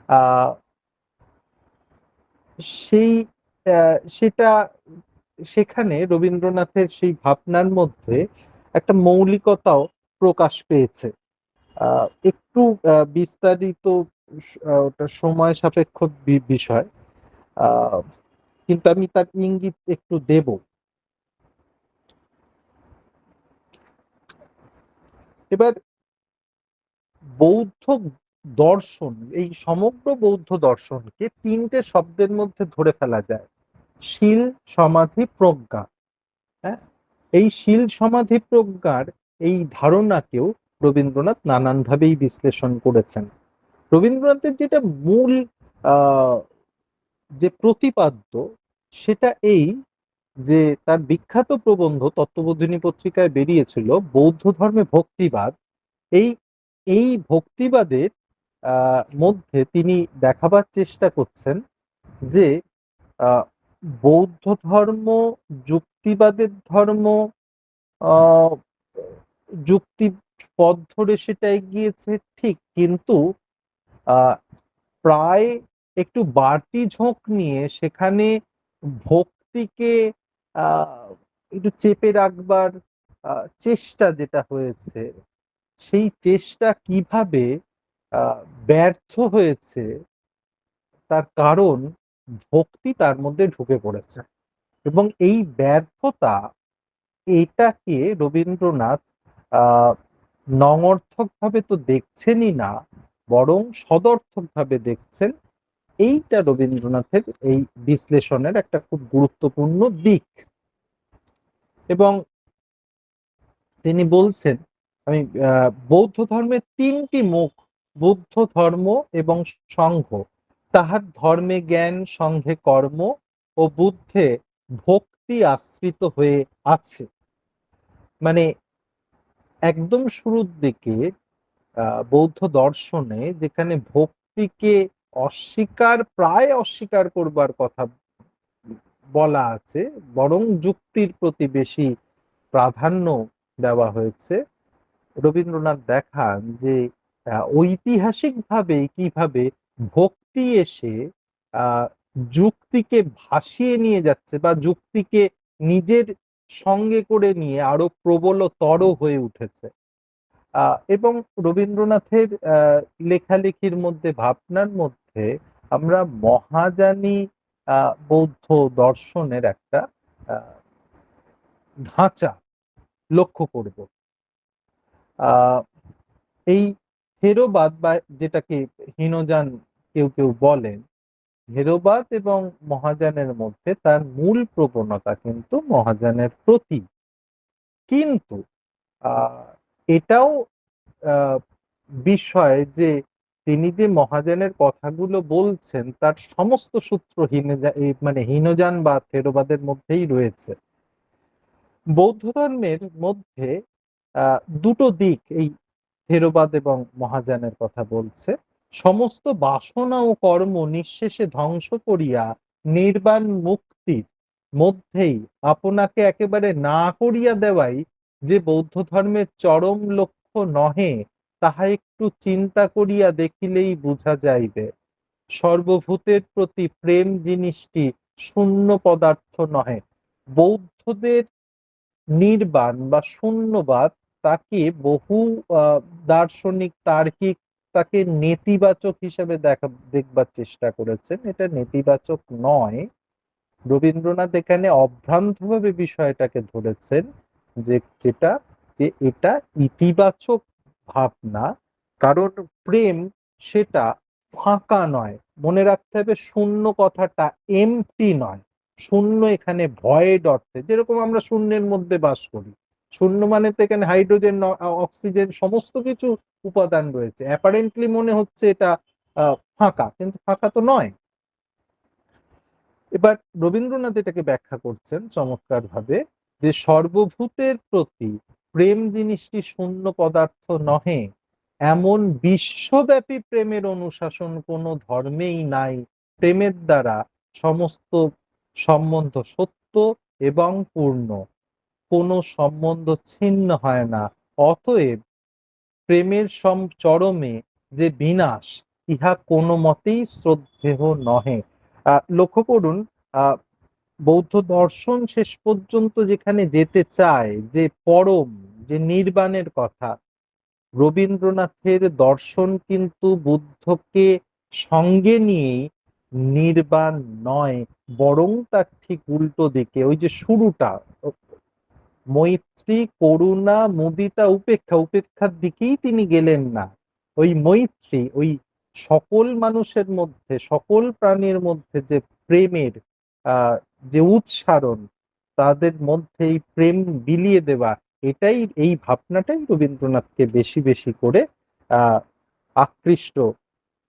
আহ সেই সেটা সেখানে রবীন্দ্রনাথের সেই ভাবনার মধ্যে একটা মৌলিকতাও প্রকাশ পেয়েছে। একটু বিস্তারিত ওটা সময় সাপেক্ষ বিষয়, আহ, কিন্তু আমি তার ইঙ্গিত একটু দেব। এবার বৌদ্ধ দর্শন, এই সমগ্র বৌদ্ধ দর্শনকে তিনটে শব্দের মধ্যে ধরে ফেলা যায়: শীল, সমাধি, প্রজ্ঞা। হ্যাঁ, এই শীল সমাধি প্রজ্ঞার এই ধারণাকেও রবীন্দ্রনাথ নানানভাবেই বিশ্লেষণ করেছেন। রবীন্দ্রনাথের যেটা মূল যে প্রতিপাদ্য, সেটা এই যে তার বিখ্যাত প্রবন্ধ তত্ত্ববোধিনী পত্রিকায় বেরিয়েছিল, বৌদ্ধ ধর্মে ভক্তিবাদ। এই এই ভক্তিবাদের মধ্যে তিনি দেখাবার চেষ্টা করছেন যে বৌদ্ধ ধর্ম যুক্তিবাদের ধর্ম, যুক্তি পথ ধরে সেটা এগিয়েছে ঠিক, কিন্তু প্রায় একটু বাড়তি ঝোঁক নিয়ে সেখানে ভক্তিকে একটু চেপে রাখবার চেষ্টা যেটা হয়েছে, সেই চেষ্টা কিভাবে ব্যর্থ হয়েছে তার কারণ ভক্তি তার মধ্যে ঢুকে পড়েছে। এবং এই ব্যর্থতা, এটাকে রবীন্দ্রনাথ আহ নঙর্থক ভাবে তো দেখছেনই না, বরং সদর্থক ভাবে দেখছেন। এইটা রবীন্দ্রনাথের এই বিশ্লেষণের একটা খুব গুরুত্বপূর্ণ দিক। এবং তিনি বলছেন, আমি বৌদ্ধ ধর্মের তিনটি মুখ: বুদ্ধ ধর্ম এবং সংঘ, তাহার ধর্মে জ্ঞান, সংঘে কর্ম ও বুদ্ধে ভক্তি আশ্রিত হয়ে আছে। মানে একদম শুরুর দিকে বৌদ্ধ দর্শনে যেখানে ভক্তিকে প্রায় অস্বীকার করবার কথা বলা আছে, বরং যুক্তির প্রতি বেশি প্রাধান্য দেওয়া হয়েছে, রবীন্দ্রনাথ দেখান যে ঐতিহাসিকভাবে কিভাবে ভক্তি এসে যুক্তিকে ভাসিয়ে নিয়ে যাচ্ছে, বা যুক্তিকে নিজের সঙ্গে করে নিয়ে আরো প্রবলতর হয়ে উঠেছে। এবং রবীন্দ্রনাথের লেখালেখির মধ্যে, ভাবনার মধ্যে আমরা মহাযানী বৌদ্ধ দর্শনের একটা ধাঁচা লক্ষ্য করব। এই থেরোবাদ, বা যেটাকে হীনযান কেউ কেউ বলেন, থেরোবাদ এবং মহাযানের মধ্যে তার মূল প্রবণতা কিন্তু মহাযানের প্রতি। কিন্তু এটাও বিষয় যে তিনি যে মহাযানের কথাগুলো বলছেন তার সমস্ত সূত্র হীনযান বা থেরোবাদের মধ্যেই রয়েছে। বৌদ্ধ ধর্মের মধ্যে দুটো দিক এই থেরোবাদ এবং মহাযানের কথা বলছে। সমস্ত বাসনা ও কর্ম নিঃশেষে ধ্বংস করিয়া নির্বাণ মুক্তির মধ্যেই আপনাকে একেবারে না করিয়া দেওয়াই যে বৌদ্ধ ধর্মের চরম লক্ষ্য নহে, তাহা একটু চিন্তা করিয়া দেখিলেই বুঝা যাইবে। সর্বভূতের প্রতি প্রেম জিনিসটি শূন্য পদার্থ নহে। বৌদ্ধদের নির্বাণ বা শূন্যবাদ তাকে বহু দার্শনিক তার্কিক তাকে নেতিবাচক হিসেবে দেখবার চেষ্টা করেছেন। এটা নেতিবাচক নয়। রবীন্দ্রনাথ এখানে অভ্রান্তভাবে বিষয়টাকে ধরেছেন যে যেটা যে এটা ইতিবাচক ভাবনা। কারণ প্রেম সেটা ফাঁকা নয়, মনে রাখতে হবে শূন্য কথাটা এমটি নয়। শূন্য এখানে ভয়েড অর্থে, যেরকম আমরা শূন্যের মধ্যে বাস করি। শূন্য মানে তো এখানে হাইড্রোজেন অক্সিজেন সমস্ত কিছু উপাদান রয়েছে, অ্যাপারেন্টলি মনে হচ্ছে এটা ফাঁকা, কিন্তু ফাঁকা তো নয়। এবার রবীন্দ্রনাথ এটাকে ব্যাখ্যা করছেন চমৎকার ভাবে যে সর্বভূতের প্রতি প্রেম জিনিসটি শূন্য পদার্থ নহে, এমন বিশ্বব্যাপী প্রেমের অনুশাসন কোনো ধর্মেই নাই। প্রেমের দ্বারা সমস্ত সম্বন্ধ সত্য এবং পূর্ণ, কোনো সম্বন্ধ ছিন্ন হয় না। অতএব প্রেমের চরমে যে বিনাশ, ইহা কোনো মতেই শ্রদ্ধেয় নহে। লক্ষ্য করুন, বৌদ্ধ দর্শন শেষ পর্যন্ত যেখানে যেতে চায়, যে পরম, যে নির্বাণের কথা, রবীন্দ্রনাথের দর্শন কিন্তু বুদ্ধকে সঙ্গে নিয়েই নির্বাণ নয়, বরং তার ঠিক উল্টো দিকে। ওই যে শুরুটা, মৈত্রী, করুণা, মুদিতা, উপেক্ষা, উপেক্ষার দিকেই তিনি গেলেন না। ওই মৈত্রী, ওই সকল মানুষের মধ্যে, সকল প্রাণীর মধ্যে যে প্রেমের যে উৎসারণ, তাদের মধ্যে এই প্রেম বিলিয়ে দেওয়া, এটাই, এই ভাবনাটাই রবীন্দ্রনাথকে বেশি বেশি করে আহ আকৃষ্ট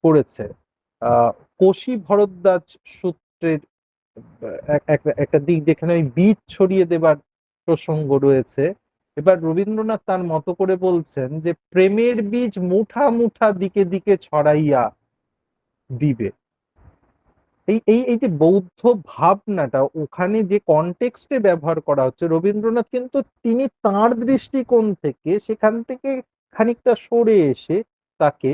করেছে। কোশি ভরদ্বাজ সূত্রের একটা দিক যেখানে ওই বীজ ছড়িয়ে দেবার প্রসঙ্গ রয়েছে। এবার রবীন্দ্রনাথ তার মতো করে বলছেন যে প্রেমের বীজ মুঠা মুঠা দিকে দিকে ছড়াইয়া দিবে। এই এই এই যে বৌদ্ধ ভাবনাটা ওখানে যে কনটেক্সটে ব্যবহার করা হচ্ছে, রবীন্দ্রনাথ কিন্তু তিনি তার দৃষ্টিকোণ থেকে সেখান থেকে খানিকটা সরে এসে তাকে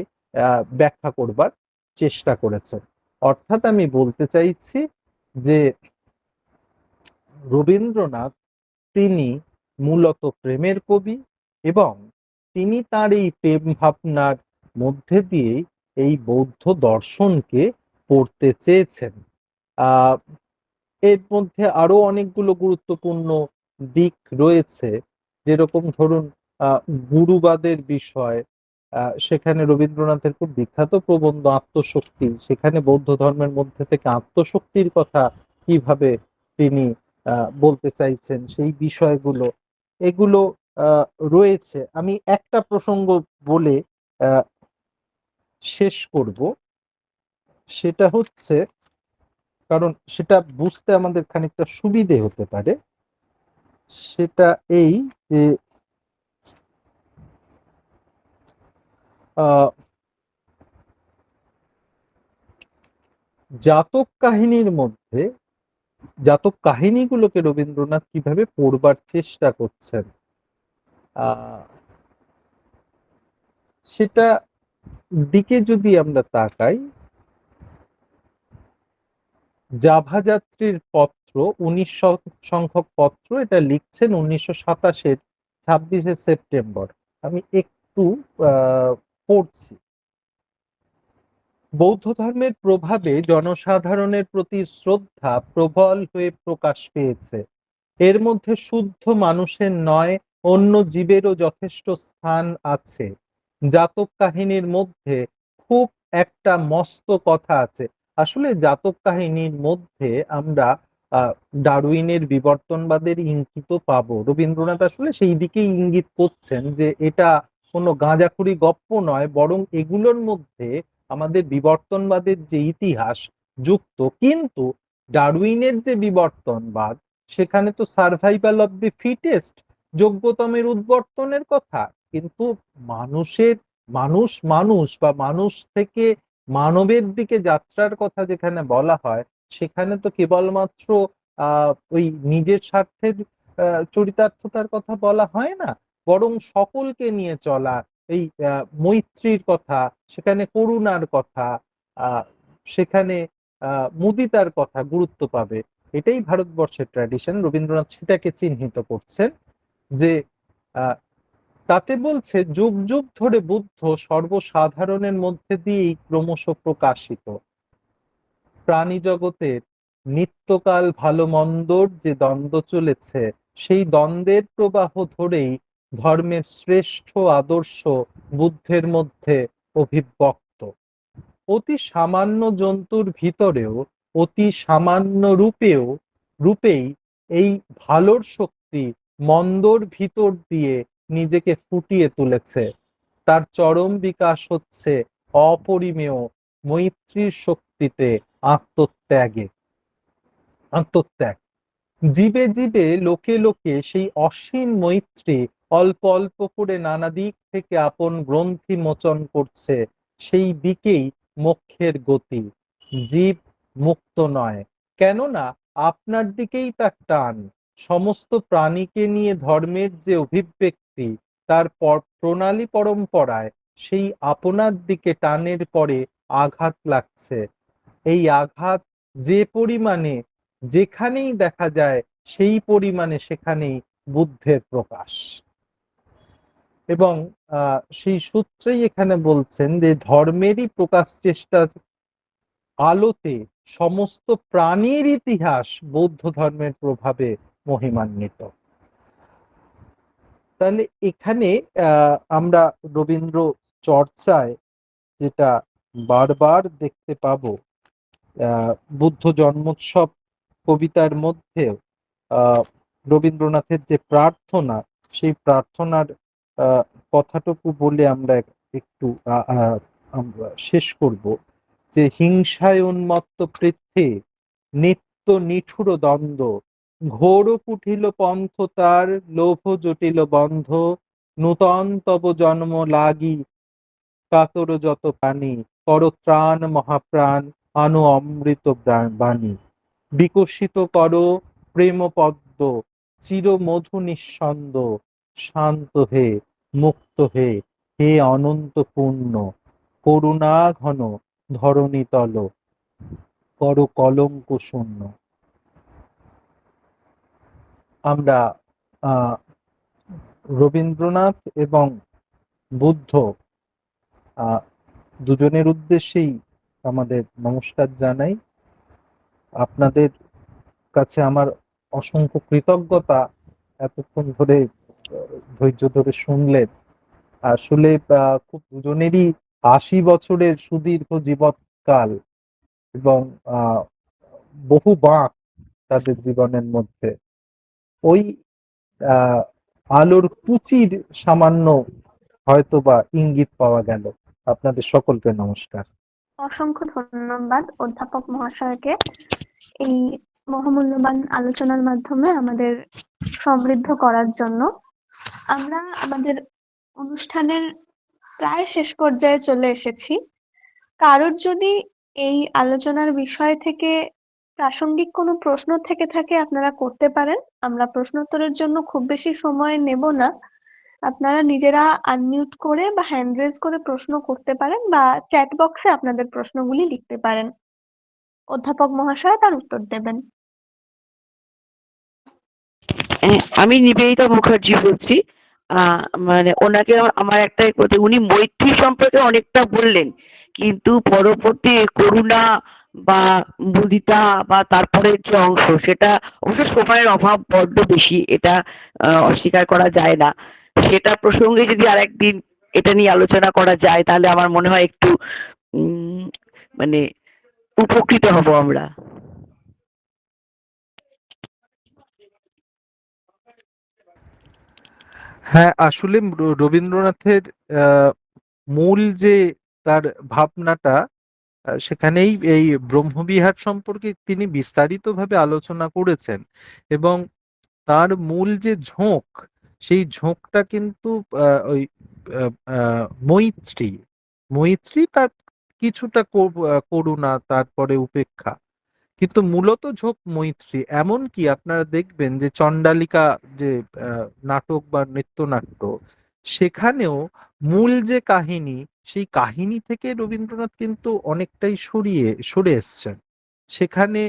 ব্যাখ্যা করবার চেষ্টা করেছেন। অর্থাৎ আমি বলতে চাইছি যে রবীন্দ্রনাথ তিনি মূলত প্রেমের কবি, এবং তিনি তার এই প্রেম ভাবনার মধ্যে দিয়ে এই বৌদ্ধ দর্শনকে পড়তে চেয়েছেন। এর মধ্যে আরো অনেকগুলো গুরুত্বপূর্ণ দিক রয়েছে, যেরকম ধরুন গুরুবাদের বিষয়। সেখানে রবীন্দ্রনাথের খুব বিখ্যাত প্রবন্ধ আত্মশক্তি, সেখানে বৌদ্ধ ধর্মের মধ্যে থেকে আত্মশক্তির কথা কিভাবে তিনি বলতে চাইছেন, সেই বিষয়গুলো এগুলো রয়েছে। আমি একটা প্রসঙ্গ বলে শেষ করব, সেটা হচ্ছে, কারণ সেটা বুঝতে আমাদের খানিকটা সুবিধে হতে পারে। সেটা এই যে জাতক কাহিনীর মধ্যে, জাতক কাহিনীগুলোকে রবীন্দ্রনাথ কিভাবে পড়বার চেষ্টা করছেন, সেটা দিকে যদি আমরা তাকাই, জাভাযাত্রীর পত্র 19 সংখ্যক পত্র, এটা লিখছেন 1927-এর 26শে সেপ্টেম্বর। আমি একটু পড়ছি। বৌদ্ধ ধর্মের প্রভাবে জনসাধারণের প্রতি শ্রদ্ধা প্রবল হয়ে প্রকাশ পেয়েছে। এর মধ্যে শুদ্ধ মানুষের নয়, অন্য জীবেরও যথেষ্ট স্থান আছে। জাতক কাহিনীর মধ্যে খুব একটা মস্ত কথা আছে। আসলে জাতক কাহিনীর মধ্যে আমরা ডারউইনের বিবর্তনবাদের ইঙ্গিত পাবো। রবীন্দ্রনাথ আসলে সেই দিকেই ইঙ্গিত করছেন যে এটা কোনো গাঁজাখুরি গপ্প নয়, বরং এগুলোর মধ্যে আমাদের বিবর্তনবাদের যে ইতিহাস যুক্ত। কিন্তু ডারউইনের যে বিবর্তনবাদ, সেখানে তো সার্ভাইভাল অফ দি ফিটেস্ট, যোগ্যতমের উদ্বর্তনের কথা, কিন্তু মানুষের মানুষ মানুষ বা মানুষ থেকে মানবের দিকে যাত্রার কথা যেখানে বলা হয়, সেখানে তো কেবলমাত্র ওই নিজের স্বার্থের চরিতার্থতার কথা বলা হয় না, বরং সকলকে নিয়ে চলা, এই মৈত্রীর কথা, সেখানে করুণার কথা, আহ সেখানে মুদিতার কথা গুরুত্ব পাবে। এটাই ভারতবর্ষের ট্র্যাডিশন। রবীন্দ্রনাথ সেটাকে চিহ্নিত করছেন যে আহ, তাতে বলছে যুগ যুগ ধরে বুদ্ধ সর্বসাধারণের মধ্যে দিয়েই ক্রমশ প্রকাশিত। প্রাণী জগতের নিত্যকাল ভালো মন্দর যে দ্বন্দ্ব চলেছে, সেই দ্বন্দ্বের প্রবাহ ধরেই ধর্মের শ্রেষ্ঠ আদর্শ বুদ্ধের মধ্যে অভিব্যক্ত। অতি সামান্য জন্তুর ভিতরেও, অতি সামান্য রূপেই এই ভালোর শক্তি মন্দর ভিতর দিয়ে নিজেকে ফুটিয়ে তুলেছে। তার চরম বিকাশ হচ্ছে অপরিমেয় মৈত্রীর শক্তিতে, আত্মত্যাগে। আত্মত্যাগ, জীবে জীবে লোকে লোকে সেই অসীম মৈত্রী অল্প অল্প করে নানা দিক থেকে আপন গ্রন্থি মোচন করছে। সেই দিকেই মোক্ষের গতি। জীব মুক্ত নয়, কেননা আপনার দিকেই তার টান। সমস্ত প্রাণীকে নিয়ে ধর্মের যে অভিব্যক্তি, তার প্রণালী পরম্পরায় সেই আপনার দিকে টানের পরে আঘাত লাগছে। এই আঘাত যে পরিমাণে যেখানেই দেখা যায়, সেই পরিমাণে সেখানেই বুদ্ধের প্রকাশ। এবং সেই সূত্রেই এখানে বলছেন যে ধর্মেরই প্রকাশ চেষ্টার আলোতে সমস্ত প্রাণীর ইতিহাস বৌদ্ধ ধর্মের প্রভাবে মহিমান্বিত। তাহলে এখানে আমরা রবীন্দ্র চর্চায় যেটা বারবার দেখতে পাবো, বুদ্ধ জন্মোৎসব কবিতার মধ্যে রবীন্দ্রনাথের যে প্রার্থনা, সেই প্রার্থনার কথাটুকু বলে আমরা একটু আমরা শেষ করব, যে হিংসায় উন্মত্ত পৃথ্বী নিত্য নিঠুর দ্বন্দ্ব, ঘোর কুটিল পন্থ তার লোভ জটিল বন্ধ, নূতন তব জন্ম লাগি কাতর যত প্রাণী, কর ত্রাণ মহাপ্রাণ আনো অমৃত বাণী, বিকশিত করো প্রেম পদ্ম চির মধু নিঃসন্দ, শান্ত হে মুক্ত হে, হে অনন্ত পূর্ণ, করুণা ঘন ধরণী তল, কর কলঙ্ক শূন্য। আমরা রবীন্দ্রনাথ এবং বুদ্ধ দুজনের উদ্দেশ্যেই আমাদের নমস্কার জানাই। আপনাদের কাছে আমার অসংখ্য কৃতজ্ঞতা, এতক্ষণ ধরে ধৈর্য ধরে শুনলেন। আসলে খুব দুজনেরই 80 বছরের সুদীর্ঘ জীবৎকাল এবং বহু বাঁক তাদের জীবনের মধ্যে। ওই আহ আলোর কুচির সামান্য হয়তোবা ইঙ্গিত পাওয়া গেল। আপনাদের সকলকে নমস্কার। অসংখ্য ধন্যবাদ অধ্যাপক মহাশয়কে এই মহামূল্যবান আলোচনার মাধ্যমে আমাদের সমৃদ্ধ করার জন্য। আমরা আমাদের অনুষ্ঠানের প্রায় শেষ পর্যায়ে চলে এসেছি। কারোর যদি এই আলোচনার বিষয় থেকে প্রাসঙ্গিক কোনো প্রশ্ন থেকে থাকে আপনারা করতে পারেন। আমরা প্রশ্নোত্তরের জন্য খুব বেশি সময় নেব না। আপনারা নিজেরা আনমিউট করে বা হ্যান্ড রেজ করে প্রশ্ন করতে পারেন বা চ্যাট বক্সে আপনাদের প্রশ্নগুলি লিখতে পারেন। অধ্যাপক মহাশয় তার উত্তর দেবেন। আমি নিবেদিতা মুখার্জি বলছি। মানে ওনাকে আমার একটাই কথা, উনি মৈত্রী সম্পর্কে অনেকটা বললেন, কিন্তু পরবর্তী করুণা বা মুদিতা বা তারপরে যে অংশ, সেটা অবশ্য সময়ের অভাব বড্ড বেশি, এটা অস্বীকার করা যায় না। সেটা প্রসঙ্গে যদি আরেকদিন এটা নিয়ে আলোচনা করা যায়, তাহলে আমার মনে হয় একটু মানে উপকৃত হব আমরা। হ্যাঁ, আসলে রবীন্দ্রনাথের মূল যে তার ভাবনাটা, সেখানেই এই ব্রহ্মবিহার সম্পর্কে তিনি বিস্তারিতভাবে আলোচনা করেছেন। এবং তার মূল যে ঝোঁক, সেই ঝোঁকটা কিন্তু ওই মৈত্রী, মৈত্রী তার কিছুটা করুণা, তারপরে উপেক্ষা, কিন্তু মূলত ঝোঁক মৈত্রী। এমনকি আপনারা দেখবেন যে চণ্ডালিকা যে নাটক বা নৃত্যনাট্য, সেখানেও মূল যে কাহিনী, সেই কাহিনী থেকে রবীন্দ্রনাথ কিন্তু অনেকটাই সরে এসছেন। সেখানে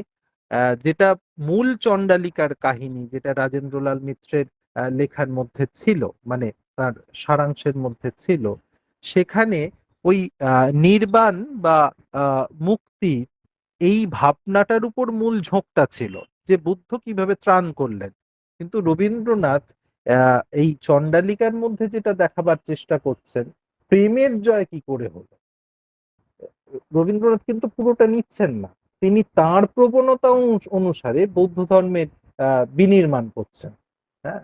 যেটা মূল চণ্ডালিকার কাহিনী, যেটা রাজেন্দ্রলাল মিত্রের লেখার মধ্যে ছিল, মানে তার সারাংশের মধ্যে ছিল, সেখানে ওই নির্বাণ বা মুক্তি, এই ভাবনাটার উপর মূল ঝোঁকটা ছিল, যে বুদ্ধ কিভাবে ত্রাণ করলেন। কিন্তু রবীন্দ্রনাথ এই চণ্ডালিকার মধ্যে যেটা দেখাবার চেষ্টা করছেন, প্রেমের জয় কি করে হলো, রবীন্দ্রনাথ কিন্তু পুরোটা নিচ্ছেন না। তিনি তার প্রবণতা অনুসারে বৌদ্ধ ধর্মের বিনির্মাণ করছেন। হ্যাঁ,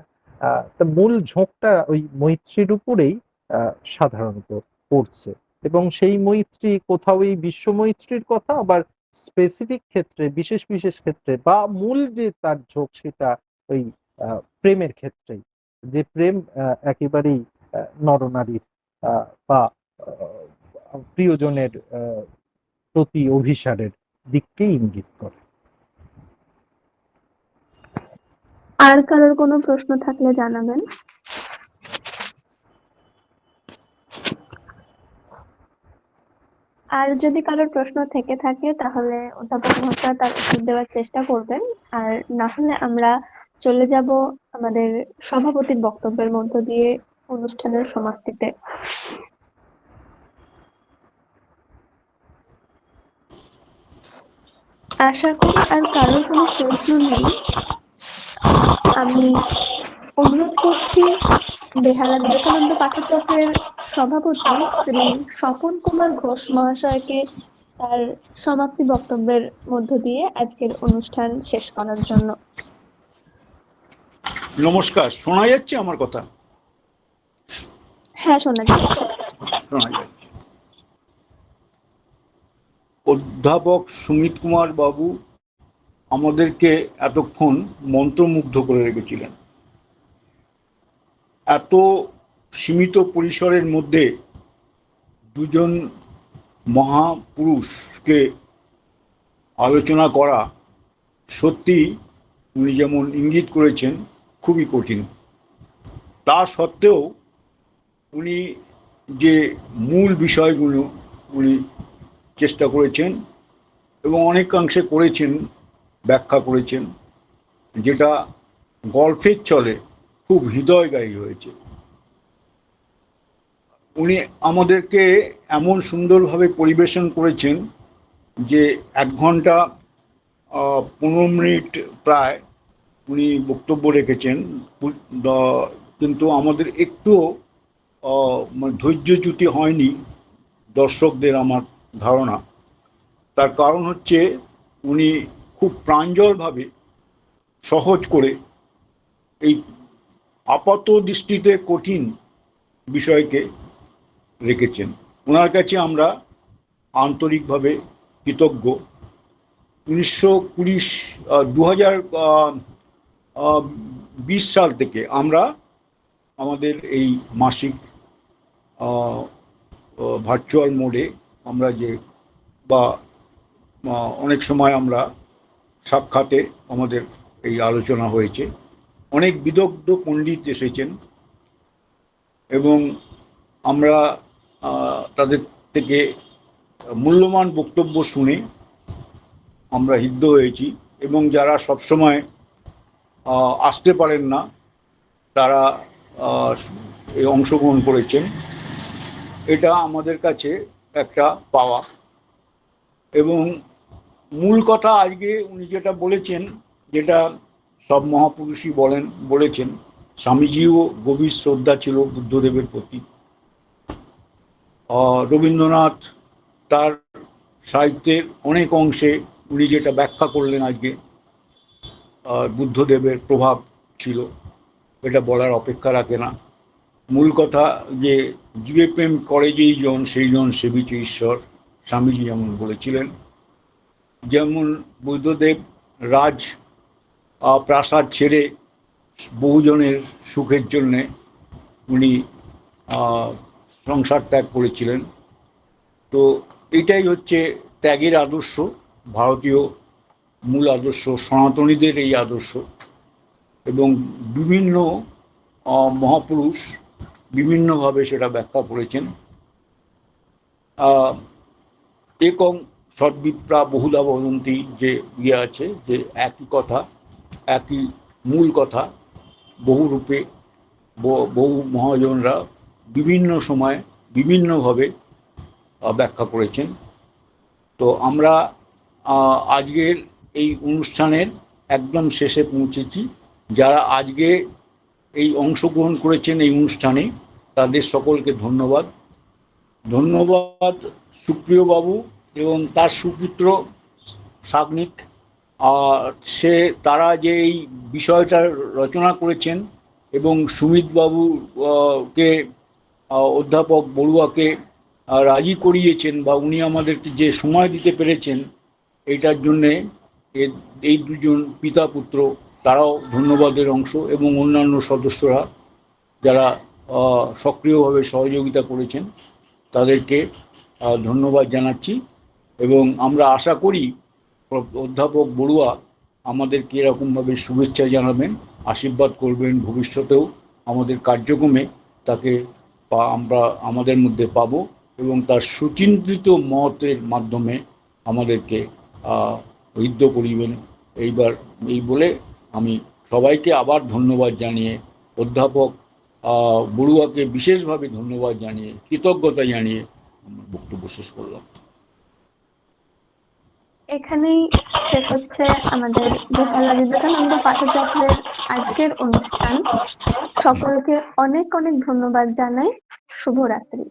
তা মূল ঝোঁকটা ওই মৈত্রীর উপরেই সাধারণত পড়ছে, এবং সেই মৈত্রী কোথাও এই বিশ্ব মৈত্রীর কথা, আবার স্পেসিফিক ক্ষেত্রে, বিশেষ বিশেষ ক্ষেত্রে, বা মূল যে তার ঝোঁক সেটা ওই প্রেমের ক্ষেত্রেই, যে প্রেম একেবারেই নরনারীর বা প্রিয়জনের প্রতি অভিসারের দিককেই ইঙ্গিত করে। আর কারোর কোনো প্রশ্ন থাকলে জানাবেন। আর যদি কারোর প্রশ্ন থেকে থাকে তাহলে অধ্যাপক মহাশয় তার উত্তর দেওয়ার চেষ্টা করবেন, আর না হলে আমরা চলে যাব আমাদের সভাপতির বক্তব্যের মধ্য দিয়ে অনুষ্ঠানের সমাপ্তিতে। আশা করি আর কারোর কোনো প্রশ্ন নেই। আমি অনুরোধ করছি বেহালা বিবেকানন্দ পাঠচক্রের সভাপতি শ্রী স্বপন কুমার ঘোষ মহাশয়কে তার সমাপ্তি বক্তব্যের মধ্য দিয়ে আজকের অনুষ্ঠান শেষ করার জন্য। নমস্কার, শোনা যাচ্ছে আমার কথা? হ্যাঁ, শোনা যাচ্ছে। শোনা যাচ্ছে। অধ্যাপক সুমিত কুমার বাবু আমাদেরকে এতক্ষণ মন্ত্রমুগ্ধ করে রেখেছিলেন। এত সীমিত পরিসরের মধ্যে দুজন মহাপুরুষকে আলোচনা করা সত্যি, উনি যেমন ইঙ্গিত করেছেন, খুবই কঠিন। তা সত্ত্বেও উনি যে মূল বিষয়গুলো উনি চেষ্টা করেছেন এবং অনেকাংশে করেছেন, ব্যাখ্যা করেছেন, যেটা গল্পের চলে খুব হৃদয়গ্রাহী হয়েছে। উনি আমাদেরকে এমন সুন্দরভাবে পরিবেশন করেছেন যে 1 ঘন্টা 15 মিনিট প্রায় উনি বক্তব্য রেখেছেন, কিন্তু আমাদের একটুও ধৈর্যচ্যুতি হয়নি দর্শকদের, আমার ধারণা। তার কারণ হচ্ছে উনি খুব প্রাঞ্জলভাবে, সহজ করে এই আপাত দৃষ্টিতে কঠিন বিষয়কে রেখেছেন। ওনার কাছে আমরা আন্তরিকভাবে কৃতজ্ঞ। 2020 সাল থেকে আমরা আমাদের এই মাসিক ভার্চুয়াল মোডে আমরা যে, বা অনেক সময় আমরা সাক্ষাতে আমাদের এই আলোচনা হয়েছে, অনেক বিদগ্ধ পণ্ডিত এসেছেন এবং আমরা তাদের থেকে মূল্যবান বক্তব্য শুনে আমরা হিদ্ধ হয়েছি, এবং যারা সবসময় আসতে পারেন না তারা অংশগ্রহণ করেছেন। এটা আমাদের কাছে একটা পাওয়া। এবং মূল কথা আজকে উনি যেটা বলেছেন, যেটা সব মহাপুরুষই বলেছেন, স্বামীজিও গভীর শ্রদ্ধা ছিল বুদ্ধদেবের প্রতি। রবীন্দ্রনাথ তার সাহিত্যের অনেক অংশে উনি যেটা ব্যাখ্যা করলেন আজকে, বুদ্ধদেবের প্রভাব ছিল, এটা বলার অপেক্ষা রাখে না। মূল কথা যে জীবে প্রেম করে যেই জন, সেই জন সেবিছে ঈশ্বর, স্বামীজি যেমন বলেছিলেন। যেমন বুদ্ধদেব রাজ প্রাসাদ ছেড়ে বহুজনের সুখের জন্যে উনি আহ, সংসার ত্যাগ করেছিলেন। তো এটাই হচ্ছে ত্যাগের আদর্শ, ভারতীয় মূল আদর্শ, সনাতনীদের এই আদর্শ। এবং বিভিন্ন মহাপুরুষ বিভিন্নভাবে সেটা ব্যাখ্যা করেছেন। আহ, একং সদ্বিপ্রা বহুধা বদন্তি, যে ইয়ে আছে, যে একই কথা, একই মূল কথা বহু রূপে বহু মহাজনরা বিভিন্ন সময় বিভিন্নভাবে ব্যাখ্যা করেছেন। তো আমরা আজকের এই অনুষ্ঠানের একদম শেষে পৌঁছেছি। যারা আজকে এই অংশগ্রহণ করেছেন এই অনুষ্ঠানে, তাদের সকলকে ধন্যবাদ। ধন্যবাদ সুপ্রিয় বাবু এবং তার সুপুত্র সাগ্নিক। তারা যে এই বিষয়টা রচনা করেছেন এবং সুমিত বাবু কে অধ্যাপক বড়ুয়াকে রাজি করিয়েছেন, বা উনি আমাদেরকে যে সময় দিতে পেরেছেন, এটার জন্যে এই দুজন পিতা পুত্র তারাও ধন্যবাদের অংশ, এবং অন্যান্য সদস্যরা যারা সক্রিয়ভাবে সহযোগিতা করেছেন তাদেরকে ধন্যবাদ জানাচ্ছি। এবং আমরা আশা করি অধ্যাপক বড়ুয়া আমাদেরকে এরকমভাবে শুভেচ্ছা জানাবেন, আশীর্বাদ করবেন, ভবিষ্যতেও আমাদের কার্যক্রমে তাকে আমরা আমাদের মধ্যে পাবো, এবং তার সুচিন্তিত মতের মাধ্যমে আমাদেরকে ঋদ্ধ করিবেন। এই বলে আমি সবাইকে আবার ধন্যবাদ জানিয়ে, অধ্যাপক বড়ুয়াকে বিশেষভাবে ধন্যবাদ জানিয়ে, কৃতজ্ঞতা জানিয়ে আমার বক্তব্য শেষ করলাম। এখানেই শেষ হচ্ছে আমাদের বেহালা বিবেকানন্দ পাঠচক্রের আজকের অনুষ্ঠান। সকলকে অনেক অনেক ধন্যবাদ জানাই। শুভরাত্রি।